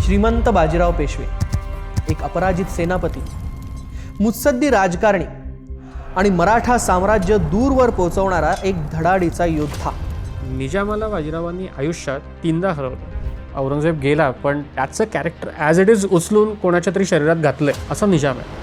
श्रीमंत बाजीराव पेशवे, एक अपराजित सेनापती, मुत्सद्दी राजकारणी आणि मराठा साम्राज्य दूरवर पोहोचवणारा एक धडाडीचा योद्धा. निजामाला बाजीरावांनी आयुष्यात 3दा हरवलं. औरंगजेब गेला, पण त्याचं कॅरेक्टर ॲज इट इज उचलून कोणाच्या तरी शरीरात घातलंय असा निजाम आहे.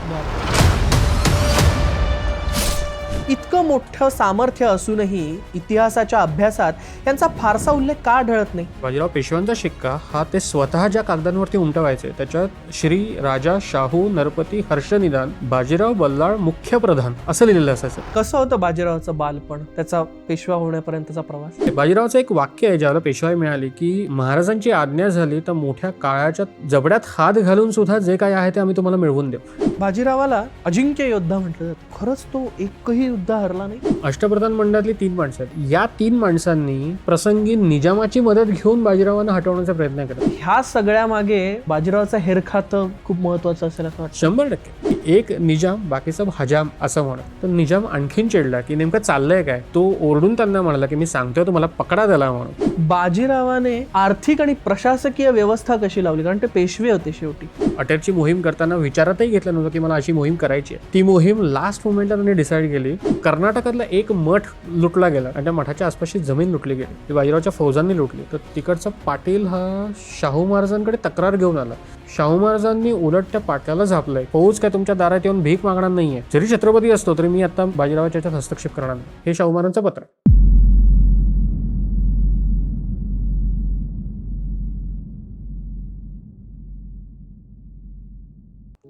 इतकं मोठं सामर्थ्य असूनही इतिहासाच्या अभ्यासात यांचा फारसा उल्लेख का आढळत नाही? बाजीराव पेशव्यांचा शिक्का हा ते स्वतः ज्या कागदांवरती उमटवायचे त्याच्यात श्री राजा शाहू नरपती हर्षनिदान बाजीराव बल्लाळ मुख्य प्रधान असं लिहिलेलं असायचं. कसं होतं बाजीरावाचं बालपण, त्याचा पेशवा होण्यापर्यंतचा प्रवास? बाजीरावाचं एक वाक्य आहे ज्याला पेशवाई मिळाली की महाराजांची आज्ञा झाली तर मोठ्या काळाच्या जबड्यात हात घालून सुद्धा जे काही आहे ते आम्ही तुम्हाला मिळवून देऊ. बाजीरावाला अजिंक्य योद्धा म्हटलं जातं. खरंच तो एकही युद्ध हरला नाही? अष्टप्रधान मंडळातली 3 माणसं आहेत. या 3 माणसांनी प्रसंगी निजामाची मदत घेऊन बाजीरावांना हटवण्याचा प्रयत्न केला. ह्या सगळ्या मागे बाजीरावाचं हेरखातं खूप महत्वाचं असेल असं वाटतं. 100%. एक निजाम बाकीचा हजाम असं म्हणत. तर निजाम आणखीन चिडला की नेमकं चाललंय काय. तो ओरडून त्यांना म्हणाला की मी सांगतोय तुम्हाला पकडा त्याला म्हणून. बाजीरावाने आर्थिक आणि प्रशासकीय व्यवस्था कशी लावली? कारण ते पेशवे होते शेवटी. अटकची मोहीम करताना विचारातही घेतलं नव्हतं की मला अशी मोहीम करायची आहे. ती मोहीम लास्ट मोमेंटला त्यांनी डिसाईड केली. कर्नाटकातला एक मठ लुटला गेला आणि त्या मठाच्या आसपासची जमीन लुटली गेली. ती बाजीरावच्या फौजांनी लुटली. तर तिकडचा पाटील हा शाहू महाराजांकडे तक्रार घेऊन आला. शाहू महाराजांनी उलट त्या पाटलाला झापलंय. फौज काय तुमच्या दारात येऊन भीक मागणार नाहीये. जरी छत्रपती असतो तरी मी आता बाजीरावाच्या याच्यात हस्तक्षेप करणार नाही. हे शाहू महाराजांचं पत्र.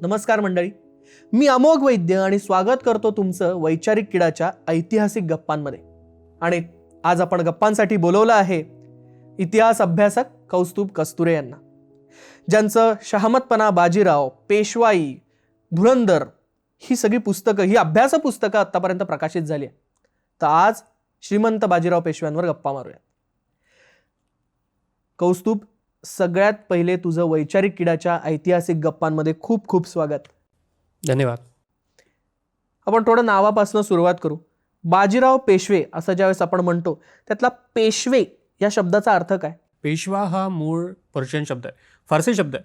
नमस्कार मंडळी, मी अमोघ वैद्य आणि स्वागत करतो तुमचं वैचारिक किडाच्या ऐतिहासिक गप्पांमध्ये. आणि आज आपण गप्पांसाठी बोलवलं आहे इतिहास अभ्यासक कौस्तुभ कस्तुरे यांना, ज्यांचं शहामतपणा, बाजीराव, पेशवाई, धुरंधर ही सगळी पुस्तकं, ही अभ्यास पुस्तकं आतापर्यंत प्रकाशित झाली आहे. तर आज श्रीमंत बाजीराव पेशव्यांवर गप्पा मारूया. कौस्तुभ, सगळ्यात पहिले तुझं वैचारिक किडाच्या ऐतिहासिक गप्पांमध्ये खूप खूप स्वागत. धन्यवाद. आपण थोडं नावापासून सुरुवात करू. बाजीराव पेशवे असं ज्यावेळेस आपण म्हणतो, त्यातला पेशवे या शब्दाचा अर्थ काय? पेशवा हा मूळ पर्शियन शब्द आहे, फारसी शब्द आहे.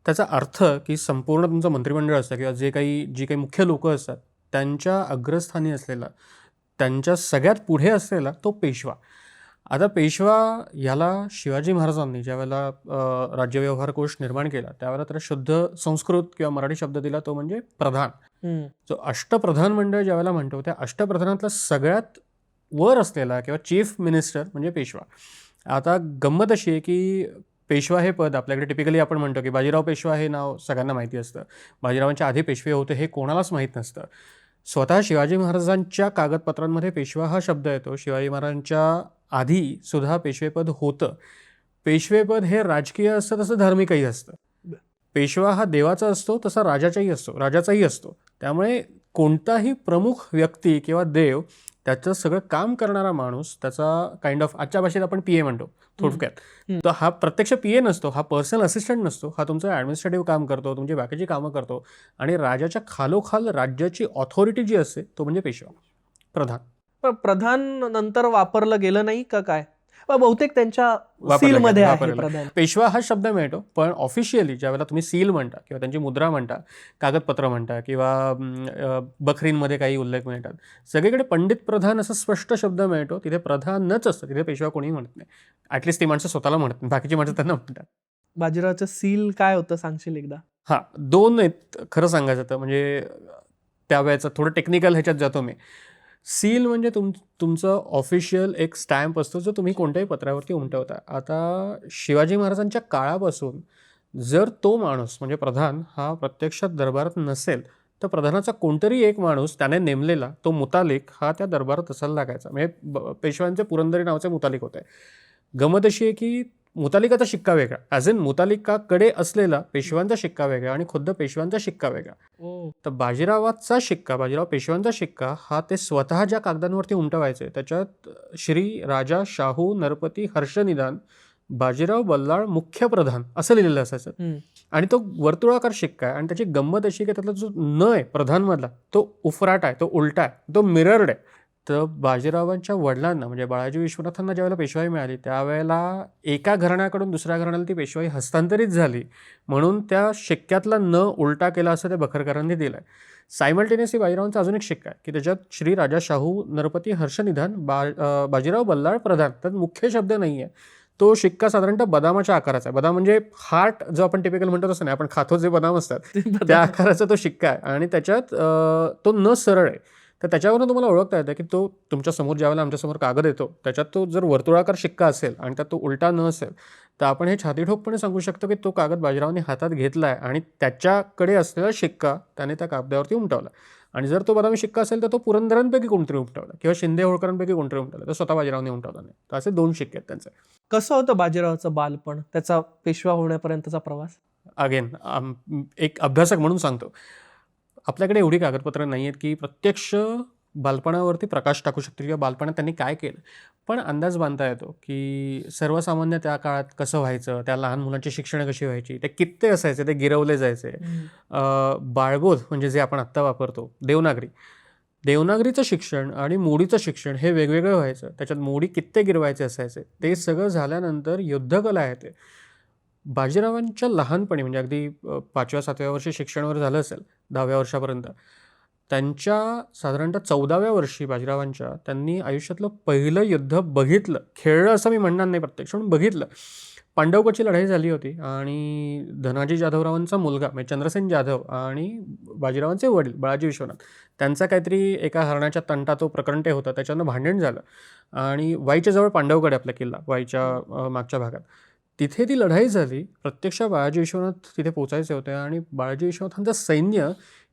त्याचा अर्थ की संपूर्ण तुमचं मंत्रिमंडळ असतं किंवा जी काही मुख्य लोक असतात त्यांच्या अग्रस्थानी असलेला, त्यांच्या सगळ्यात पुढे असलेला तो पेशवा. आता पेशवा याला शिवाजी महाराजांनी ज्यावेळेला राज्यव्यवहार कोश निर्माण केला त्यावेळेला त्याला शुद्ध संस्कृत किंवा मराठी शब्द दिला, तो म्हणजे प्रधान. जो अष्टप्रधान मंडळ ज्यावेळेला म्हणतो त्या अष्टप्रधानातला सगळ्यात वर असलेला किंवा चीफ मिनिस्टर म्हणजे पेशवा. आता गंमत अशी आहे की पेशवा हे पद आपल्याकडे टिपिकली आपण म्हणतो की बाजीराव पेशवा हे नाव सगळ्यांना माहिती असतं. बाजीरावांच्या आधी पेशवे होते हे कोणालाच माहीत नसतं. स्वतः शिवाजी महाराजांच्या कागदपत्रांमध्ये पेशवा हा शब्द येतो. शिवाजी महाराजांच्या आधी सुद्धा पेशवेपद होतं. पेशवेपद हे राजकीय असतं तसं धार्मिकही असतं. पेशवा हा देवाचा असतो तसा राजाचाही असतो. त्यामुळे कोणताही प्रमुख व्यक्ती किंवा देव त्याचं सगळं काम करणारा माणूस, त्याचा काइंड ऑफ आजच्या भाषेत आपण पीए म्हणतो थोडक्यात. तर हा प्रत्यक्ष पीए नसतो, हा पर्सनल असिस्टंट नसतो, हा तुमचं ॲडमिनिस्ट्रेटिव्ह काम करतो, तुमची बाकीची कामं करतो. आणि राजाच्या खालोखाल राज्याची ऑथॉरिटी जी असते तो म्हणजे पेशवा, प्रधान. पण प्रधान नंतर वापरलं गेलं नाही का काय? बहुतेक त्यांच्या सीलमध्ये आहे प्रधान. पेशवा हा शब्द मिळतो, पण ऑफिशियली ज्यावेळेला तुम्ही सील म्हणता किंवा त्यांची मुद्रा म्हणता, कागदपत्र म्हणता किंवा बखरींमध्ये काही उल्लेख मिळतात, सगळीकडे पंडित प्रधान असा स्पष्ट शब्द मिळतो. तिथे प्रधानच असतं, तिथे पेशवा कोणीही म्हणत नाही. ॲटलिस्ट ती माणसं स्वतःला म्हणत नाही, बाकीची माणसं त्यांना म्हणतात. बाजीरावचं सील काय होतं सांगशील एकदा? हां, 2 आहेत खरं सांगायचं तर. म्हणजे त्यावेळेचं थोडं टेक्निकल ह्याच्यात जातो मी. सील म्हणजे तुमचं ऑफिशियल एक स्टॅम्प असतो जो तुम्ही कोणत्याही पत्रावरती उमटवता. आता शिवाजी महाराजांच्या काळापासून जर तो माणूस म्हणजे प्रधान हा प्रत्यक्षात दरबारात नसेल तर प्रधानाचा कोणतरी एक माणूस त्याने नेमलेला तो मुतालिक हा त्या दरबारात असायला लागायचा. म्हणजे पेशव्यांचे पुरंदरी नावाचे मुतालिक होते. गमत अशी आहे की मुतालिकाचा शिक्का वेगळा, ॲज इन मुतालिकाकडे असलेला पेशव्यांचा शिक्का वेगळा आणि खुद्द पेशव्यांचा शिक्का वेगळा. तर बाजीराव पेशव्यांचा शिक्का हा ते स्वतः ज्या कागदांवरती उमटवायचे त्याच्यात श्री राजा शाहू नरपती हर्षनिदान बाजीराव बल्लाळ मुख्य प्रधान असं लिहिलेलं असायचं. आणि तो वर्तुळाकार शिक्का आहे. आणि त्याची गंमत अशी की त्यातला जो न आहे प्रधानमधला तो उफराट आहे, तो उलटा आहे, तो मिरर्ड आहे. तर बाजीरावांच्या वडिलांना म्हणजे बाळाजी विश्वनाथांना ज्यावेळेला पेशवाई मिळाली त्यावेळेला एका घराण्याकडून दुसऱ्या घराण्याला ती पेशवाई हस्तांतरित झाली, म्हणून त्या शिक्क्यातला न उलटा केला असं त्या बखरकरांनी दिलं आहे. सायमल्टेनियसली बाजीरावांचा अजून एक शिक्का आहे की त्याच्यात श्री राजा शाहू नरपती हर्षनिधान बाजीराव बल्लाळ प्रधान, त्यात मुख्य शब्द नाही आहे. तो शिक्का साधारणतः बदामाच्या आकाराचा आहे. बदाम म्हणजे हार्ट जो आपण टिपिकल म्हणतो तसं नाही, आपण खातो जे बदाम असतात त्या आकाराचा तो शिक्का आहे आणि त्याच्यात तो न सरळ आहे. तर त्याच्यावरून तुम्हाला ओळखता येतं की तो तुमच्या समोर ज्यावेळेला आमच्यासमोर कागद येतो त्याच्यात तो जर वर्तुळाकार शिक्का असेल आणि त्यात तो उलटा न असेल तर आपण हे छातीठोकपणे सांगू शकतो की तो कागद बाजीरावांनी हातात घेतला आहे आणि त्याच्याकडे असलेला शिक्का त्याने त्या कागदावरती उमटवला. आणि जर तो बदामी शिक्का असेल तर तो पुरंदरांपैकी कोणतरी उमटवला किंवा शिंदे होळकरांपैकी कोणतरी उमटवला, तर स्वतः बाजीरावांनी उमटवला नाही. तर असे 2 शिक्के आहेत त्यांचे. कसं होतं बाजीरावाचं बालपण, त्याचा पेशवा होण्यापर्यंतचा प्रवास? अगेन एक अभ्यासक म्हणून सांगतो, आपल्याकडे एवढी कागदपत्रं नाही आहेत की प्रत्यक्ष बालपणावरती प्रकाश टाकू शकतो किंवा बालपणात त्यांनी काय केलं, पण अंदाज बांधता येतो की सर्वसामान्य त्या काळात कसं व्हायचं, त्या लहान मुलांची शिक्षणं कशी व्हायची, ते कित्ते असायचे, ते गिरवले जायचे. बाळबोध म्हणजे जे आपण आत्ता वापरतो देवनागरीचं शिक्षण आणि मोडीचं शिक्षण हे वेगवेगळं व्हायचं. त्याच्यात मोडी कित्ते गिरवायचे असायचे. ते सगळं झाल्यानंतर युद्धकला आहे ते बाजीरावांच्या लहानपणी म्हणजे अगदी 5व्या-7व्या वर्षी शिक्षणावर झालं असेल 10व्या वर्षापर्यंत. त्यांच्या साधारणतः 14व्या वर्षी बाजीरावांच्या त्यांनी आयुष्यातलं पहिलं युद्ध बघितलं. खेळलं असं मी म्हणणार नाही प्रत्यक्ष, पण बघितलं. पांडवकची लढाई झाली होती आणि धनाजी जाधवरावांचा मुलगा म्हणजे चंद्रसेन जाधव आणि बाजीरावांचे वडील बाळाजी विश्वनाथ त्यांचा काहीतरी एका हरणाच्या तंटा तो प्रकंटे होता, त्याच्यानं भांडण झालं आणि वाईच्या जवळ पांडवकडे आपला किल्ला वाईच्या मागच्या भागात तिथे ती लढाई झाली. प्रत्यक्ष बाळाजी विश्वनाथ तिथे पोचायचे होते आणि बाळाजी विश्वनाथांचं सैन्य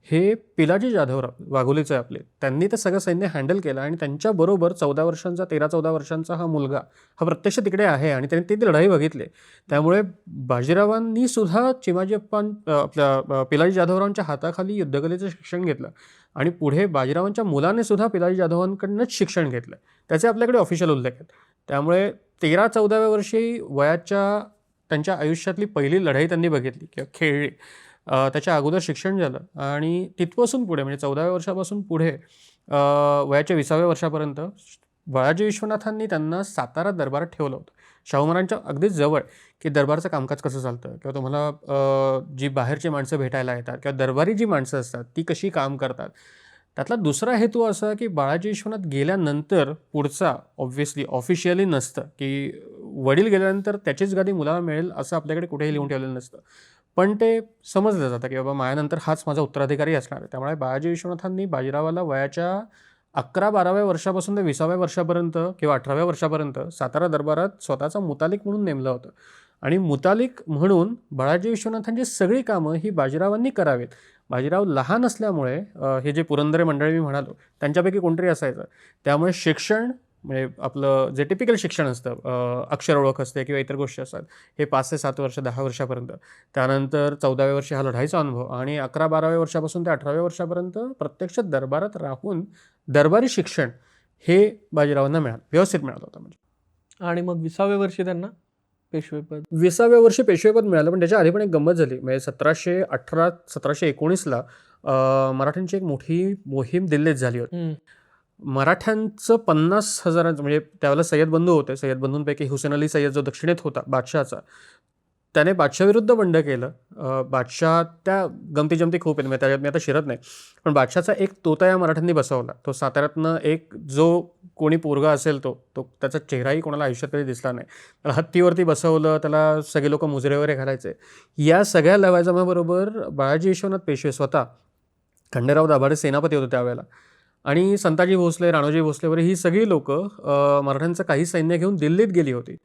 हे पिलाजी जाधवराव वाघोलीचे आपले त्यांनी ते सगळं सैन्य हँडल केलं आणि त्यांच्याबरोबर 13-14 वर्षांचा हा मुलगा हा प्रत्यक्ष तिकडे आहे आणि त्यांनी ती लढाई बघितली. त्यामुळे बाजीरावांनी सुद्धा चिमाजी आपल्या पिलाजी जाधवरावांच्या हाताखाली युद्धकलेचं शिक्षण घेतलं आणि पुढे बाजीरावांच्या मुलाने सुद्धा पिलाजी जाधवांकडनंच शिक्षण घेतलं. त्याचे आपल्याकडे ऑफिशियल उल्लेख आहेत. त्यामुळे 13-14व्या वर्षी वयाच्या त्यांच्या आयुष्यातली पहिली लढाई त्यांनी बघितली किंवा खेळली. त्याच्या अगोदर शिक्षण झालं आणि तिथपासून पुढे म्हणजे 14व्या वर्षापासून पुढे वयाच्या 20व्या वर्षापर्यंत बाळाजी विश्वनाथांनी त्यांना सातारा दरबारात ठेवलं होतं. शाहू महाराजांच्या अगदीच जवळ की दरबारचं कामकाज कसं चालतं किंवा तुम्हाला जी बाहेरची माणसं भेटायला येतात किंवा दरबारी जी माणसं असतात ती कशी काम करतात. त्यातला दुसरा हेतू असा की बाळाजी विश्वनाथ गेल्यानंतर पुढचा ऑब्व्हियसली ऑफिशियली नसतं की वडील गेल्यानंतर त्याचीच गादी मुलाला मिळेल असं आपल्याकडे कुठेही लिहून ठेवलेलं नसतं, पण ते समजलं जातं की बाबा माझ्यानंतर हाच माझा उत्तराधिकारी असणार आहे. त्यामुळे बाळाजी विश्वनाथांनी बाजीरावाला वयाच्या 11-12व्या वर्षापासून ते 20व्या वर्षापर्यंत किंवा 18व्या वर्षापर्यंत सातारा दरबारात स्वतःचा मुतालिक म्हणून नेमलं होतं आणि मुतालिक म्हणून बाळाजी विश्वनाथांची सगळी कामं ही बाजीरावांनी करावीत. बाजीराव लहान असल्यामुळे हे जे पुरंदरे मंडळी मी म्हणालो त्यांच्यापैकी कोणतरी असायचं. त्यामुळे शिक्षण म्हणजे आपलं जे टिपिकल शिक्षण असतं अक्षर ओळख असते किंवा इतर गोष्टी असतात हे 5 ते 7 वर्ष 10 वर्षापर्यंत. त्यानंतर 14व्या वर्षी हा लढाईचा अनुभव आणि 11-12व्या वर्षापासून ते 18व्या वर्षापर्यंत प्रत्यक्ष दरबारात राहून दरबारी शिक्षण हे बाजीरावांना व्यवस्थित मिळालं होतं. म्हणजे आणि मग 20व्या वर्षी त्यांना पेशवेपद. 20व्या वर्षी पेशवेपद मिळालं, पण त्याच्या आधी पण एक गंमत झाली. म्हणजे 1718-1719ला मराठ्यांची एक मोठी मोहीम दिल्लीत झाली होती. मराठ्यांचं 50,000 म्हणजे त्यावेळेला सय्यद बंधू होते. सय्यद बंधूंपैकी हुसेन अली सय्यद जो दक्षिणेत होता बादशहाचा, त्याने बादशाविरुद्ध बंड केलं. बादशाह त्या गमती जमती खूप आहेत, त्याच्यात मी आता शिरत नाही, पण बादशाचा एक तोता या मराठ्यांनी बसवला. तो साताऱ्यातनं एक जो कोणी पोरगा असेल तो त्याचा चेहराही कोणाला आयुष्यात कधी दिसला नाही. त्याला हत्तीवरती बसवलं, त्याला सगळे लोक मुजरे वगैरे घालायचे. या सगळ्या लवाजमाबरोबर बाळाजी विश्वनाथ पेशवे स्वतः, खंडेराव दाभाडे सेनापती होते त्यावेळेला, आणि संताजी भोसले, राणोजी भोसले वगैरे ही सगळी लोक मराठ्यांचं काही सैन्य घेऊन दिल्लीत गेली होती.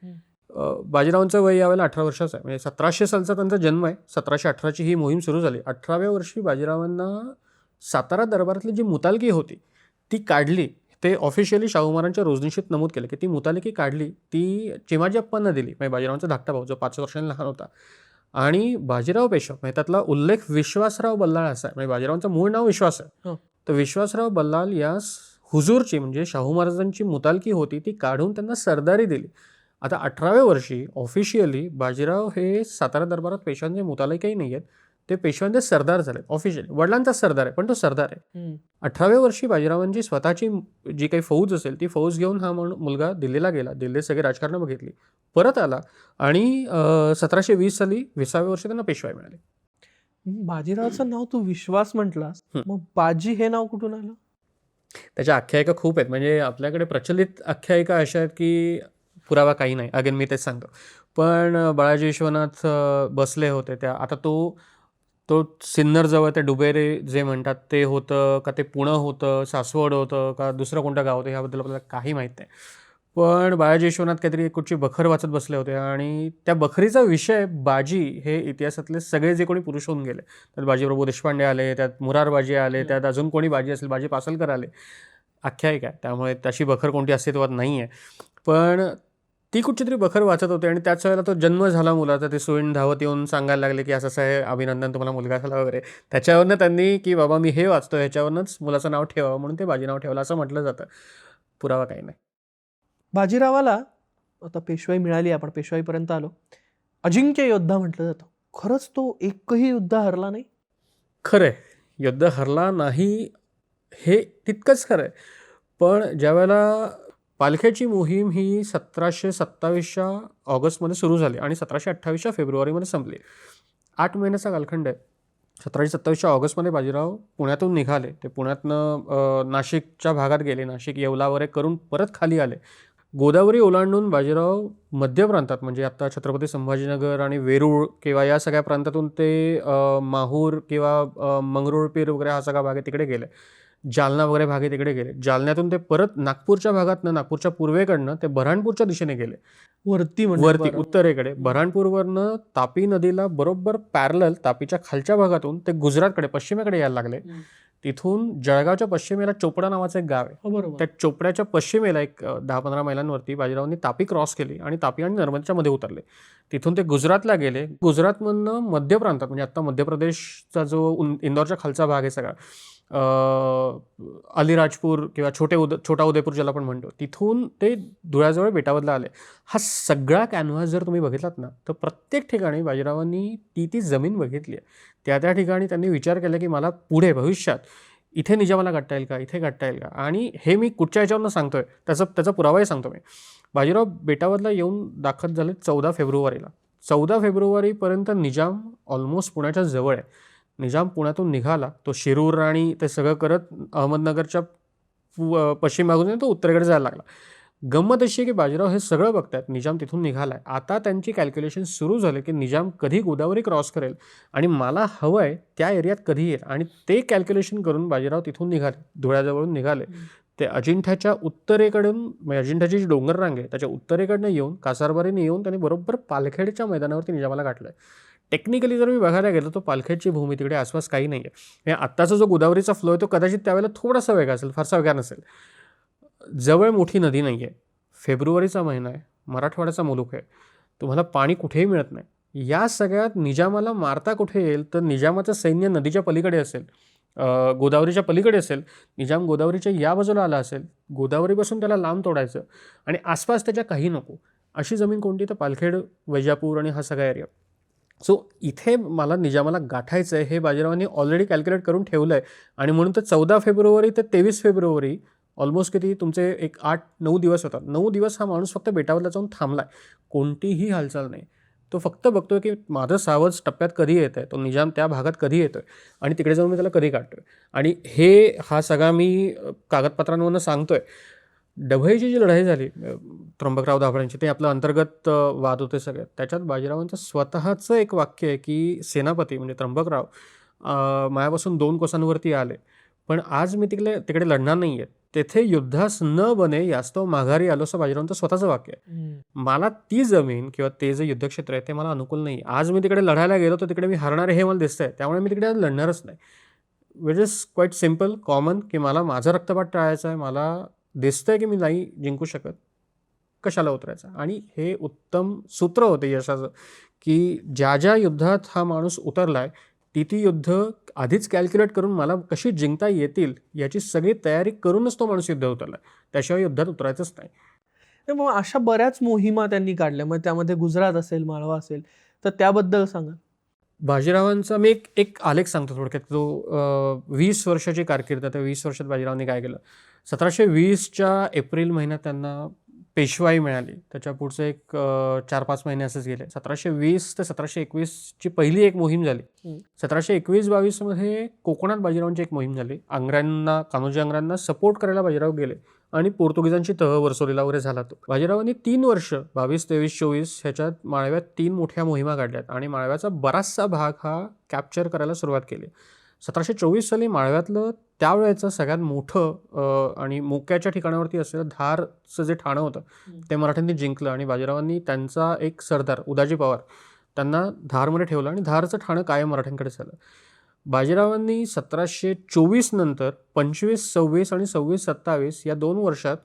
बाजीरावांचं वय यावेळेला 18 वर्षाचं आहे. म्हणजे 1700 सालचा त्यांचा जन्म आहे. 1718ची ही मोहीम सुरू झाली. 18व्या वर्षी बाजीरावांना सातारा दरबारातली जी मुतालकी होती ती काढली. ते ऑफिशियली शाहू महाराजांच्या रोजनिशीत नमूद केलं की ती मुतालकी काढली ती चिमाजी अप्पांना दिली. म्हणजे बाजीरावांचा धाकटा भाऊ जो 5 वर्षांनी लहान होता. आणि बाजीराव पेशवा म्हणजे त्यातला उल्लेख विश्वासराव बल्लाळ असा आहे. म्हणजे बाजीरावांचं मूळ नाव विश्वास आहे. तर विश्वासराव बल्लाळ या हुजूरची म्हणजे शाहू महाराजांची मुतालकी होती ती काढून त्यांना सरदारी दिली. आता 18व्या वर्षी ऑफिशियली बाजीराव हे सातारा दरबारात पेशव्यांचे मुतालिकही नाही आहेत. ते पेशव्यांचे सरदार झाले ऑफिशियली. वडिलांचाच सरदार आहे, पण तो सरदार आहे. 18व्या वर्षी बाजीरावांची स्वतःची जी काही फौज असेल ती फौज घेऊन हा मुलगा दिल्लीला गेला. दिल्लीत सगळी राजकारण बघितली, परत आला आणि 1720 साली 20व्या वर्षी त्यांना पेशवाई मिळाली. बाजीरावाचं नाव तू विश्वास म्हटलास, मग बाजी हे नाव कुठून आलं? त्याच्या आख्यायिका खूप आहेत. म्हणजे आपल्याकडे प्रचलित आख्यायिका अशा आहेत की पुरावा काही नाही. अगेन मी तेच सांगतो. पण बाळाजी विश्वनाथ बसले होते त्या, आता तो सिन्नरजवळ ते डुबेरे जे म्हणतात ते होतं का, ते पुणं होतं, सासवड होतं का, दुसरं कोणतं गाव होतं, ह्याबद्दल आपल्याला काही माहीत नाही. पण बाळाजी विश्वनाथ काहीतरी कुठची बखर वाचत बसले होते आणि त्या बखरीचा विषय बाजी हे इतिहासातले सगळे जे कोणी पुरुष होऊन गेले, त्यात बाजीप्रभू देशपांडे आले, त्यात मुरारबाजी आले, त्यात अजून कोणी बाजी असेल, बाजी पासलकर आले, आख्यायिका आहे. त्यामुळे तशी बखर कोणती अस्तित्वात नाही आहे. पण ती कुठची तरी बखर वाचत होते आणि त्याच वेळेला तो जन्म झाला मुलाचा. ते सोयीन धावत येऊन सांगायला लागले की असं असं आहे, अभिनंदन, तुम्हाला मुलगा झाला वगैरे. त्याच्यावरनं त्यांनी की बाबा मी हे वाचतो, ह्याच्यावरनंच मुलाचं नाव ठेवावं म्हणून ते बाजी नाव ठेवलं असं म्हटलं जातं. पुरावा काही नाही. बाजीरावाला आता पेशवाई मिळाली, आपण पेशवाईपर्यंत आलो. अजिंक्य योद्धा म्हटलं जातं. खरंच तो एकही युद्ध हरला नाही? खरंय, युद्ध हरला नाही हे तितकंच खरं आहे. पण ज्यावेळेला पालख्याची मोहीम ही 1727च्या ऑगस्टमध्ये सुरू झाली आणि 1728च्या फेब्रुवारीमध्ये संपली. 8 महिन्याचा कालखंड आहे. 1727च्या ऑगस्टमध्ये बाजीराव पुण्यातून निघाले. ते पुण्यातनं नाशिकच्या भागात गेले. नाशिक, येवला वगैरे करून परत खाली आले. गोदावरी ओलांडून बाजीराव मध्य प्रांतात, म्हणजे आता छत्रपती संभाजीनगर आणि वेरूळ किंवा या सगळ्या प्रांतातून ते माहूर किंवा मंगरुळपीर वगैरे हा सगळा भाग आहे तिकडे गेले. जालना वगैरे भागे तिकडे गेले. जालन्यातून ते परत नागपूरच्या भागातनं, नागपूरच्या पूर्वेकडनं ते बऱ्हाणपूरच्या दिशेने गेले. वरती म्हणजे वरती बरं. उत्तरेकडे बऱ्हाणपूरवरनं तापी नदीला बरोबर पॅरलल तापीच्या खालच्या भागातून ते गुजरातकडे पश्चिमेकडे यायला लागले. तिथून जळगावच्या पश्चिमेला चोपडा नावाचं एक गाव आहे. बरोबर. त्या चोपड्याच्या पश्चिमेला एक 10-15 मैलांवरती बाजीरावांनी तापी क्रॉस केली आणि तापी आणि नर्मदेच्या मध्ये उतरले. तिथून ते गुजरातला गेले. गुजरातमधनं मध्य प्रांतात, म्हणजे आता मध्य प्रदेशचा जो इंदौरच्या खालचा भाग आहे सगळा, अलीराजपूर किंवा छोटा उदयपूर ज्याला आपण म्हणतो, तिथून ते धुळ्याजवळ बेटावदला आले. हा सगळा कॅनव्हास जर तुम्ही बघितलात ना, तर प्रत्येक ठिकाणी बाजीरावांनी ती जमीन बघितली आहे. त्या ठिकाणी त्यांनी विचार केला की मला पुढे भविष्यात इथे निजामाला गाठता येईल का, इथे गाठता येईल का. आणि हे मी कुठच्या ह्याच्यावरनं सांगतोय, त्याचा पुरावाही सांगतो मी. बाजीराव बेटावदला येऊन दाखल झाले 14 फेब्रुवारीला. 14 फेब्रुवारीपर्यंत निजाम ऑलमोस्ट पुण्याच्या जवळ आहे. निजाम पुण्यातून निघाला, तो शिरूर आणि ते सगळं करत अहमदनगरच्या पश्चिम भागातून तो उत्तरेकडे जायला लागला. गंमत अशी आहे की बाजीराव हे सगळं बघतायत, निजाम तिथून निघालाय. आता त्यांची कॅल्क्युलेशन सुरू झाले की निजाम कधी गोदावरी क्रॉस करेल आणि मला हवं आहे त्या एरियात कधी येईल. आणि ते कॅल्क्युलेशन करून बाजीराव तिथून निघाले, धुळ्याजवळून निघाले. ते अजिंठ्याच्या उत्तरेकडून, म्हणजे अजिंठ्याची जी डोंगर रांग आहे त्याच्या उत्तरेकडनं येऊन, कासारबारीने येऊन त्यांनी बरोबर पालखेडच्या मैदानावरती निजामाला गाठलं आहे. टेक्निकली जर मी बघायला गेलो तर पालखेडची भूमी तिकडे आसपास काही नाही आहे. म्हणजे आत्ताचा जो गोदावरीचा फ्लो आहे तो कदाचित त्यावेळेला थोडासा वेगळा असेल, फारसा वेगळा नसेल. जवळ मोठी नदी नाही आहे, फेब्रुवारीचा महिना आहे, मराठवाड्याचा मुलूक आहे, तुम्हाला पाणी कुठेही मिळत नाही. या सगळ्यात निजामाला मारता कुठे येईल तर निजामाचं सैन्य नदीच्या पलीकडे असेल, गोदावरीच्या पलीकडे असेल. निजाम गोदावरीच्या या बाजूला आला असेल, गोदावरीपासून त्याला लांब तोडायचं आणि आसपास त्याच्या काही नको अशी जमीन कोणती, तर पालखेड, वैजापूर आणि हा सगळा एरिया. सो इथे मला निजामाला गाठायचं आहे हे बाजीरावांनी ऑलरेडी कॅल्क्युलेट करून ठेवलं आहे. आणि म्हणून तर 14 फेब्रुवारी ते 23 फेब्रुवारी ऑलमोस्ट किती तुमचे एक 8-9 दिवस होतात. 9 दिवस हा माणूस फक्त बेटावरला जाऊन थांबलाय, कोणतीही हालचाल नाही. तो फक्त बघतोय की माझं सावज टप्प्यात कधी येत आहे, तो निजाम त्या भागात कधी येतोय आणि तिकडे जाऊन मी त्याला कधी काढतोय. आणि हा सगळा मी कागदपत्रांवरनं सांगतोय. डभईची जी लढाई झाली त्र्यंबकराव दाभाडेंची, ते आपलं अंतर्गत वाद होते सगळ्यात. त्याच्यात बाजीरावांचं स्वतःचं एक वाक्य आहे की सेनापती म्हणजे त्र्यंबकराव माझ्यापासून 2 कोसांवरती आले, पण आज मी तिकडे लढणार नाही आहे, तेथे युद्धास न बने यास्तव माघारी आलो, असं बाजीरावांचं स्वतःचं वाक्य आहे. मला ती जमीन किंवा ते जे युद्धक्षेत्र आहे ते मला अनुकूल नाही. आज मी तिकडे लढायला गेलो तर तिकडे मी हरणार आहे हे मला दिसतंय, त्यामुळे मी तिकडे लढणारच नाही. Which is quite simple, common, की मला माझा रक्तपात टाळायचा आहे, मला दिसतंय की मी नाही जिंकू शकत, कशाला उतरायचं. आणि हे उत्तम सूत्र होते यशाचं की ज्या युद्धात हा माणूस उतरलाय ती युद्ध आधीच कॅल्क्युलेट करून मला कशी जिंकता येतील याची सगळी तयारी करूनच तो माणूस युद्ध उतरलाय, त्याशिवाय युद्धात उतरायचंच नाही. मग अशा बऱ्याच मोहिमा त्यांनी काढल्या, मग त्यामध्ये गुजरात असेल, माळवा असेल, तर त्याबद्दल सांगा. बाजीरावांचा मी एक एक आलेख सांगतो थोडक्यात. तो 20 वर्षाची कारकीर्द. त्या 20 वर्षात बाजीरावांनी काय केलं. 1720च्या एप्रिल महिन्यात त्यांना पेशवाई मिळाली. त्याच्या पुढचे एक 4-5 महिने असेच गेले. 1720 ते 1721ची पहिली एक मोहीम झाली. 1721-22 मध्ये कोकणात बाजीरावांची एक मोहीम झाली. कान्होजी आंग्र्यांना सपोर्ट करायला बाजीराव गेले आणि पोर्तुगीजांची तह वरसोलीला वगैरे झाला तो. बाजीरावांनी 3 वर्ष 22, 23, 24 ह्याच्यात माळव्यात 3 मोठ्या मोहिमा काढल्यात आणि माळव्याचा बराचसा भाग हा कॅप्चर करायला सुरुवात केली. 1724 साली माळव्यातलं त्यावेळेचं सगळ्यात मोठं आणि मोक्याच्या ठिकाणावरती असलेलं धारचं जे ठाणं होतं ते मराठ्यांनी जिंकलं आणि बाजीरावांनी त्यांचा एक सरदार उदाजी पवार त्यांना धारमध्ये ठेवलं आणि धारचं ठाणं कायम मराठ्यांकडे झालं. बाजीरावांनी 1724 नंतर 25, 26 आणि 26-27 या 2 वर्षात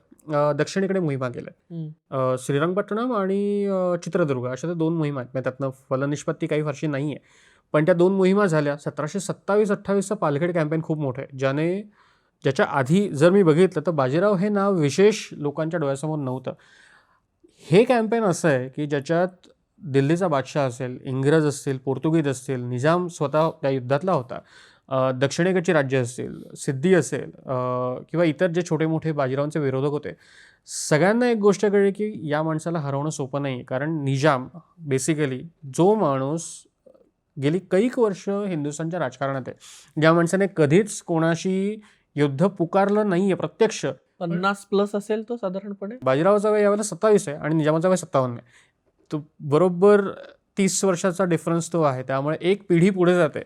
दक्षिणेकडे मोहिमा केल्या. श्रीरंगपट्टणम आणि चित्रदुर्ग अशा त्या 2 मोहिमा आहेत. त्यातनं फलनिष्पत्ती काही फारशी नाही आहे, पण त्या 2 मोहिमा झाल्या. 1727-28चा पालखेड कॅम्पेन खूप मोठं आहे, ज्याच्या आधी जर मी बघितलं तर बाजीराव हे नाव विशेष लोकांच्या डोळ्यासमोर नव्हतं. हे कॅम्पेन असं आहे की ज्याच्यात दिल्लीचा बादशाह असेल, इंग्रज असतील, पोर्तुगीज असतील, निजाम स्वतः त्या युद्धातला होता, दक्षिणेकडची राज्य असतील, सिद्धी असेल किंवा इतर जे छोटे मोठे बाजीरावांचे विरोधक होते, सगळ्यांना एक गोष्ट कळली की या माणसाला हरवणं सोपं नाही. कारण निजाम बेसिकली जो माणूस गेली कैक वर्ष हिंदुस्थानच्या राजकारणात आहे, ज्या माणसाने कधीच कोणाशी युद्ध पुकारलं नाहीये प्रत्यक्ष. 50+ असेल तो साधारणपणे. बाजीरावाचा वय यावेळेला 27 आहे आणि निजामाचा वय 57 आहे. तो बरोबर 30 वर्षाचा डिफरन्स तो आहे. त्यामुळे एक पिढी पुढे जाते.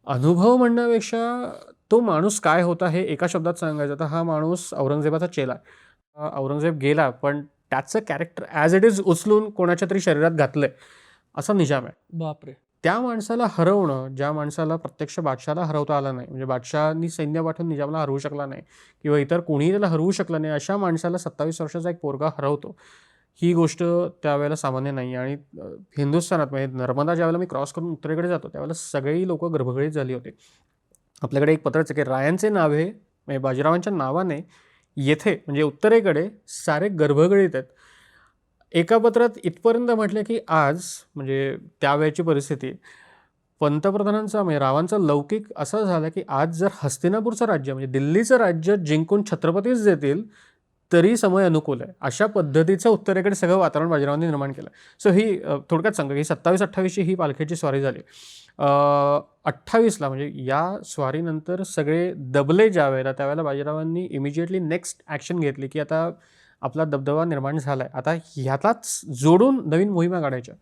अनुभव म्हणण्यापेक्षा तो माणूस काय होता हे एका शब्दात सांगायचं तर हा माणूस औरंगजेबाचा चेला. औरंगजेब गेला पण त्याचं कॅरेक्टर ॲज इट इज उचलून कोणाच्या तरी शरीरात घातलंय असा निजाम आहे. बापरे. त्या माणसाला हरवणं, ज्या माणसाला प्रत्यक्ष बादशाला हरवता आला नाही, म्हणजे बादशाहनी सैन्य पाठवून निजामला हरवू शकला नाही किंवा इतर कोणीही त्याला हरवू शकलं नाही, अशा माणसाला 27 वर्षाचा एक पोरगा हरवतो, ही गोष्ट त्यावेळेला सामान्य नाही. आणि हिंदुस्थानात म्हणजे नर्मदा ज्यावेळेला मी क्रॉस करून उत्तरेकडे जातो त्यावेळेला सगळी लोक गर्भगळीत झाली होती. आपल्याकडे एक पत्रच आहे की रायांचे नावे म्हणजे बाजीरावांच्या नावाने येथे म्हणजे उत्तरेकडे सारे गर्भगळीत आहेत. एका पत्रात इथपर्यंत म्हटलं की आज म्हणजे त्यावेळची परिस्थिती पंतप्रधानांचा म्हणजे रावांचा लौकिक असा झाला की आज जर हस्तिनापूरचं राज्य म्हणजे दिल्लीचं राज्य जिंकून छत्रपतीच देतील तरी समय अनुकूल आहे, अशा पद्धतीचं उत्तरेकडे सगळं वातावरण बाजीरावांनी निर्माण केलं. सो ही थोडक्यात सांगा की 27-28ची ही पालखीची स्वारी झाली. 28ला म्हणजे या स्वारीनंतर सगळे दबले ज्यावेळेला त्यावेळेला बाजीरावांनी इमिजिएटली नेक्स्ट ॲक्शन घेतली की आता आपला दबदबा निर्माण झाला आहे, आता ह्यालाच जोडून नवीन मोहिमा काढायच्या.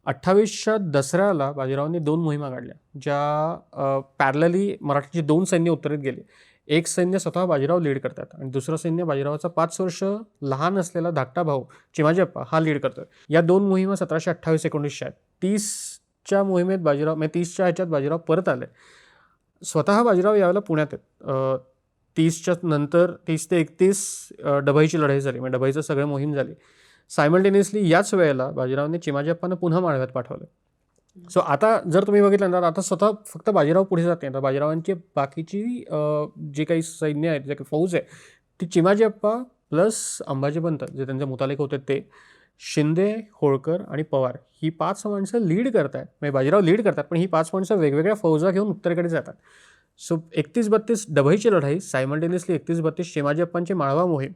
28च्या दसऱ्याला बाजीरावांनी 2 मोहिमा काढल्या ज्या पॅरलली मराठीची 2 सैन्य उत्तरेत गेली. एक सैन्य स्वतः बाजीराव लीड करतात आणि दुसरं सैन्य बाजीरावाचा 5 वर्ष लहान असलेला धाकटा भाऊ चिमाजी अप्पा हा लीड करतो. या 2 मोहिमा 1728-19 आहेत. 30च्या मोहिमेत बाजीराव म्हणजे 30च्या ह्याच्यात बाजीराव परत आले. स्वतः बाजीराव यावेळेला पुण्यात आहेत. 30च्या नंतर 30 ते 31 डभईची लढाई झाली, म्हणजे डभईचं सगळं मोहीम झाली. सायमल्टेनियसली याच वेळेला बाजीरावांनी चिमाजी अप्पांना पुन्हा माळव्यात पाठवलं. सो आता जर तुम्ही बघितलं तर आता स्वतः फक्त बाजीराव पुढे जात नाही, तर बाजीरावांची बाकीची जी काही सैन्य आहेत, जे काही फौज आहे ती चिमाजी अप्पा प्लस अंबाजीपंत जे त्यांचे मुतालिक होते ते, शिंदे, होळकर आणि पवार ही 5 माणसं लीड करतात. म्हणजे बाजीराव लीड करतात पण ही 5 माणसं वेगवेगळ्या फौजा घेऊन उत्तरेकडे जातात. सो 31-32 डभईची लढाई, सायमल्टेनियसली 31-32 चिमाजी अप्पांची माळवा मोहीम,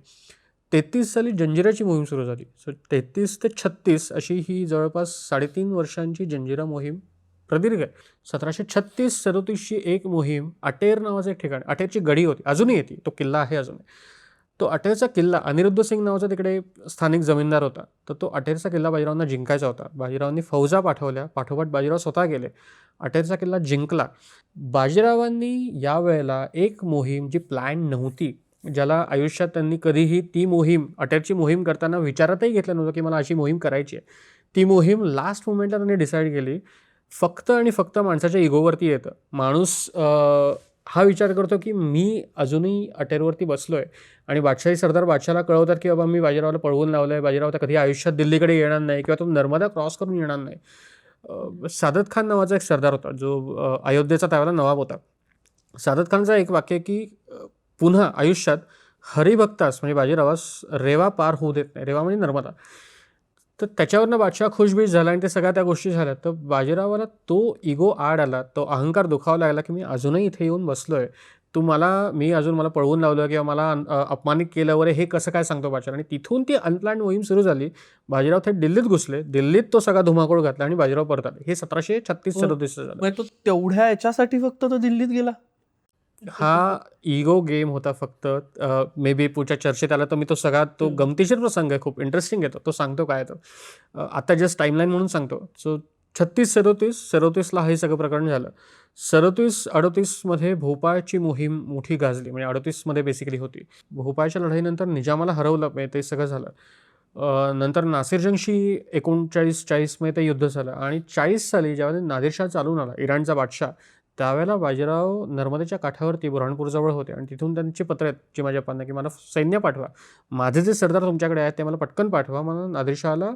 33 साली जंजिराची मोहीम सुरू झाली. सो 33 ते 36 अशी ही जवळपास 3.5 वर्षांची जंजिरा मोहीम प्रदीर्घ आहे. 1736-37ची एक मोहीम अटेर नावाचं एक ठिकाण, अटेरची गडी होती, अजूनही येते, तो किल्ला आहे अजून. तो अटेरचा किल्ला अनिरुद्ध सिंग नावाचा तिकडे स्थानिक जमीनदार होता, तर तो अटेरचा किल्ला बाजीरावांना जिंकायचा होता. बाजीरावांनी फौजा पाठवल्या, पाठोपाठ बाजीराव स्वतः गेले, अटेरचा किल्ला जिंकला. बाजीरावांनी यावेळेला एक मोहीम जी प्लॅन नव्हती, ज्याला आयुष्यात त्यांनी कधीही ती मोहीम अटेरची मोहीम करताना विचारातही घेतलं नव्हतं की मला अशी मोहीम करायची आहे, ती मोहीम लास्ट मोमेंटला त्यांनी डिसाईड केली. फक्त आणि फक्त माणसाच्या इगोवरती येतं. माणूस हा विचार करतो की मी अजूनही अटेरवरती बसलो आहे आणि बादशाही सरदार बादशाला कळवतात की बाबा मी बाजीरावला पळवून लावलं आहे, बाजीराव आता कधी आयुष्यात दिल्लीकडे येणार नाही किंवा तो नर्मदा क्रॉस करून येणार नाही. सादत खान नावाचा एक सरदार होता जो अयोध्येचा त्यावेळेला नवाब होता. सादत खानचा एक वाक्य की पुन्हा आयुष्यात हरिभक्तास म्हणजे बाजीरावास रेवा पार होऊ देत नाही. रेवा म्हणजे नर्मदा. तर त्याच्यावरनं बादशाह खुशबीश झाला आणि ते सगळ्या त्या गोष्टी झाल्या. तर बाजीरावाला तो इगो आड आला, तो अहंकार दुखावला लागला, की मी अजूनही इथे येऊन बसलोय. मी अजून मला पळवून लावलं किंवा मला अपमानित केलं वगैरे, हे कसं काय सांगतो बादशाह. आणि तिथून ती अनप्लॅन्ड मोहीम सुरू झाली. बाजीराव थेट दिल्लीत घुसले. दिल्लीत तो सगळा धुमाकूळ घातला आणि बाजीराव परत आले. हे 1736-37 झालं. म्हणजे तो तेवढ्या याच्यासाठी फक्त तो दिल्लीत गेला. हा इगो गेम होता फक्त. मे बी पुढच्या चर्चेत आला तर मी तो गमतीशीर प्रसंग आहे, खूप इंटरेस्टिंग आहे तो सांगतो काय तो. आता जस्ट टाईमलाईन म्हणून सांगतो. सो 36-37 हे सगळं प्रकरण झालं. 37-38 भोपाळची मोहीम मोठी गाजली, म्हणजे 38 बेसिकली होती. भोपाळच्या लढाईनंतर निजामाला हरवलं, म्हणजे ते सगळं झालं. नंतर नासिरजंगशी 39-40 ते युद्ध झालं. आणि 40 साली ज्यावेळेला नादिरशाह चालून आला, इराणचा बादशाह, त्यावेळेला बाजीराव नर्मदेच्या काठावरती बुऱ्हाणपूरजवळ होते आणि तिथून त्यांची पत्र आहेत चिमाजीप्पांना, की मला सैन्य पाठवा, माझे जे सरदार तुमच्याकडे आहेत ते मला पटकन पाठवा, मला नादिरशाहला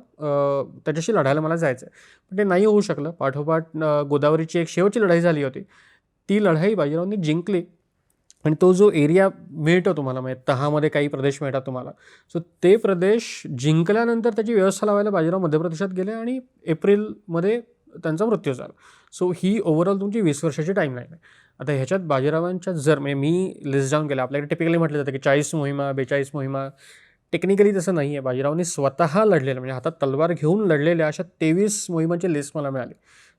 त्याच्याशी लढायला मला जायचं आहे. पण ते नाही होऊ शकलं. पाठोपाठ गोदावरीची एक शेवटची लढाई झाली होती. ती लढाई बाजीरावांनी जिंकली. आणि तो जो एरिया मिळतो तुम्हाला, म्हणजे तहामध्ये काही प्रदेश मिळतात तुम्हाला, सो ते प्रदेश जिंकल्यानंतर त्याची व्यवस्था लावायला बाजीराव मध्यप्रदेशात गेले आणि एप्रिलमध्ये त्यांचा मृत्यू झाला. सो ही ओव्हरऑल तुमची 20 वर्षाची टाईमलाईन आहे. आता ह्याच्यात बाजीरावांच्या म्हणजे मी लिस्ट डाऊन केलं. आपल्याकडे टिपिकली म्हटलं जातं की 40 मोहिमा, 42 मोहिमा. टेक्निकली तसं नाही आहे. बाजीरावांनी स्वतः लढलेलं, म्हणजे हातात तलवार घेऊन लढलेल्या अशा 23 मोहिमांची लिस्ट मला मिळाली.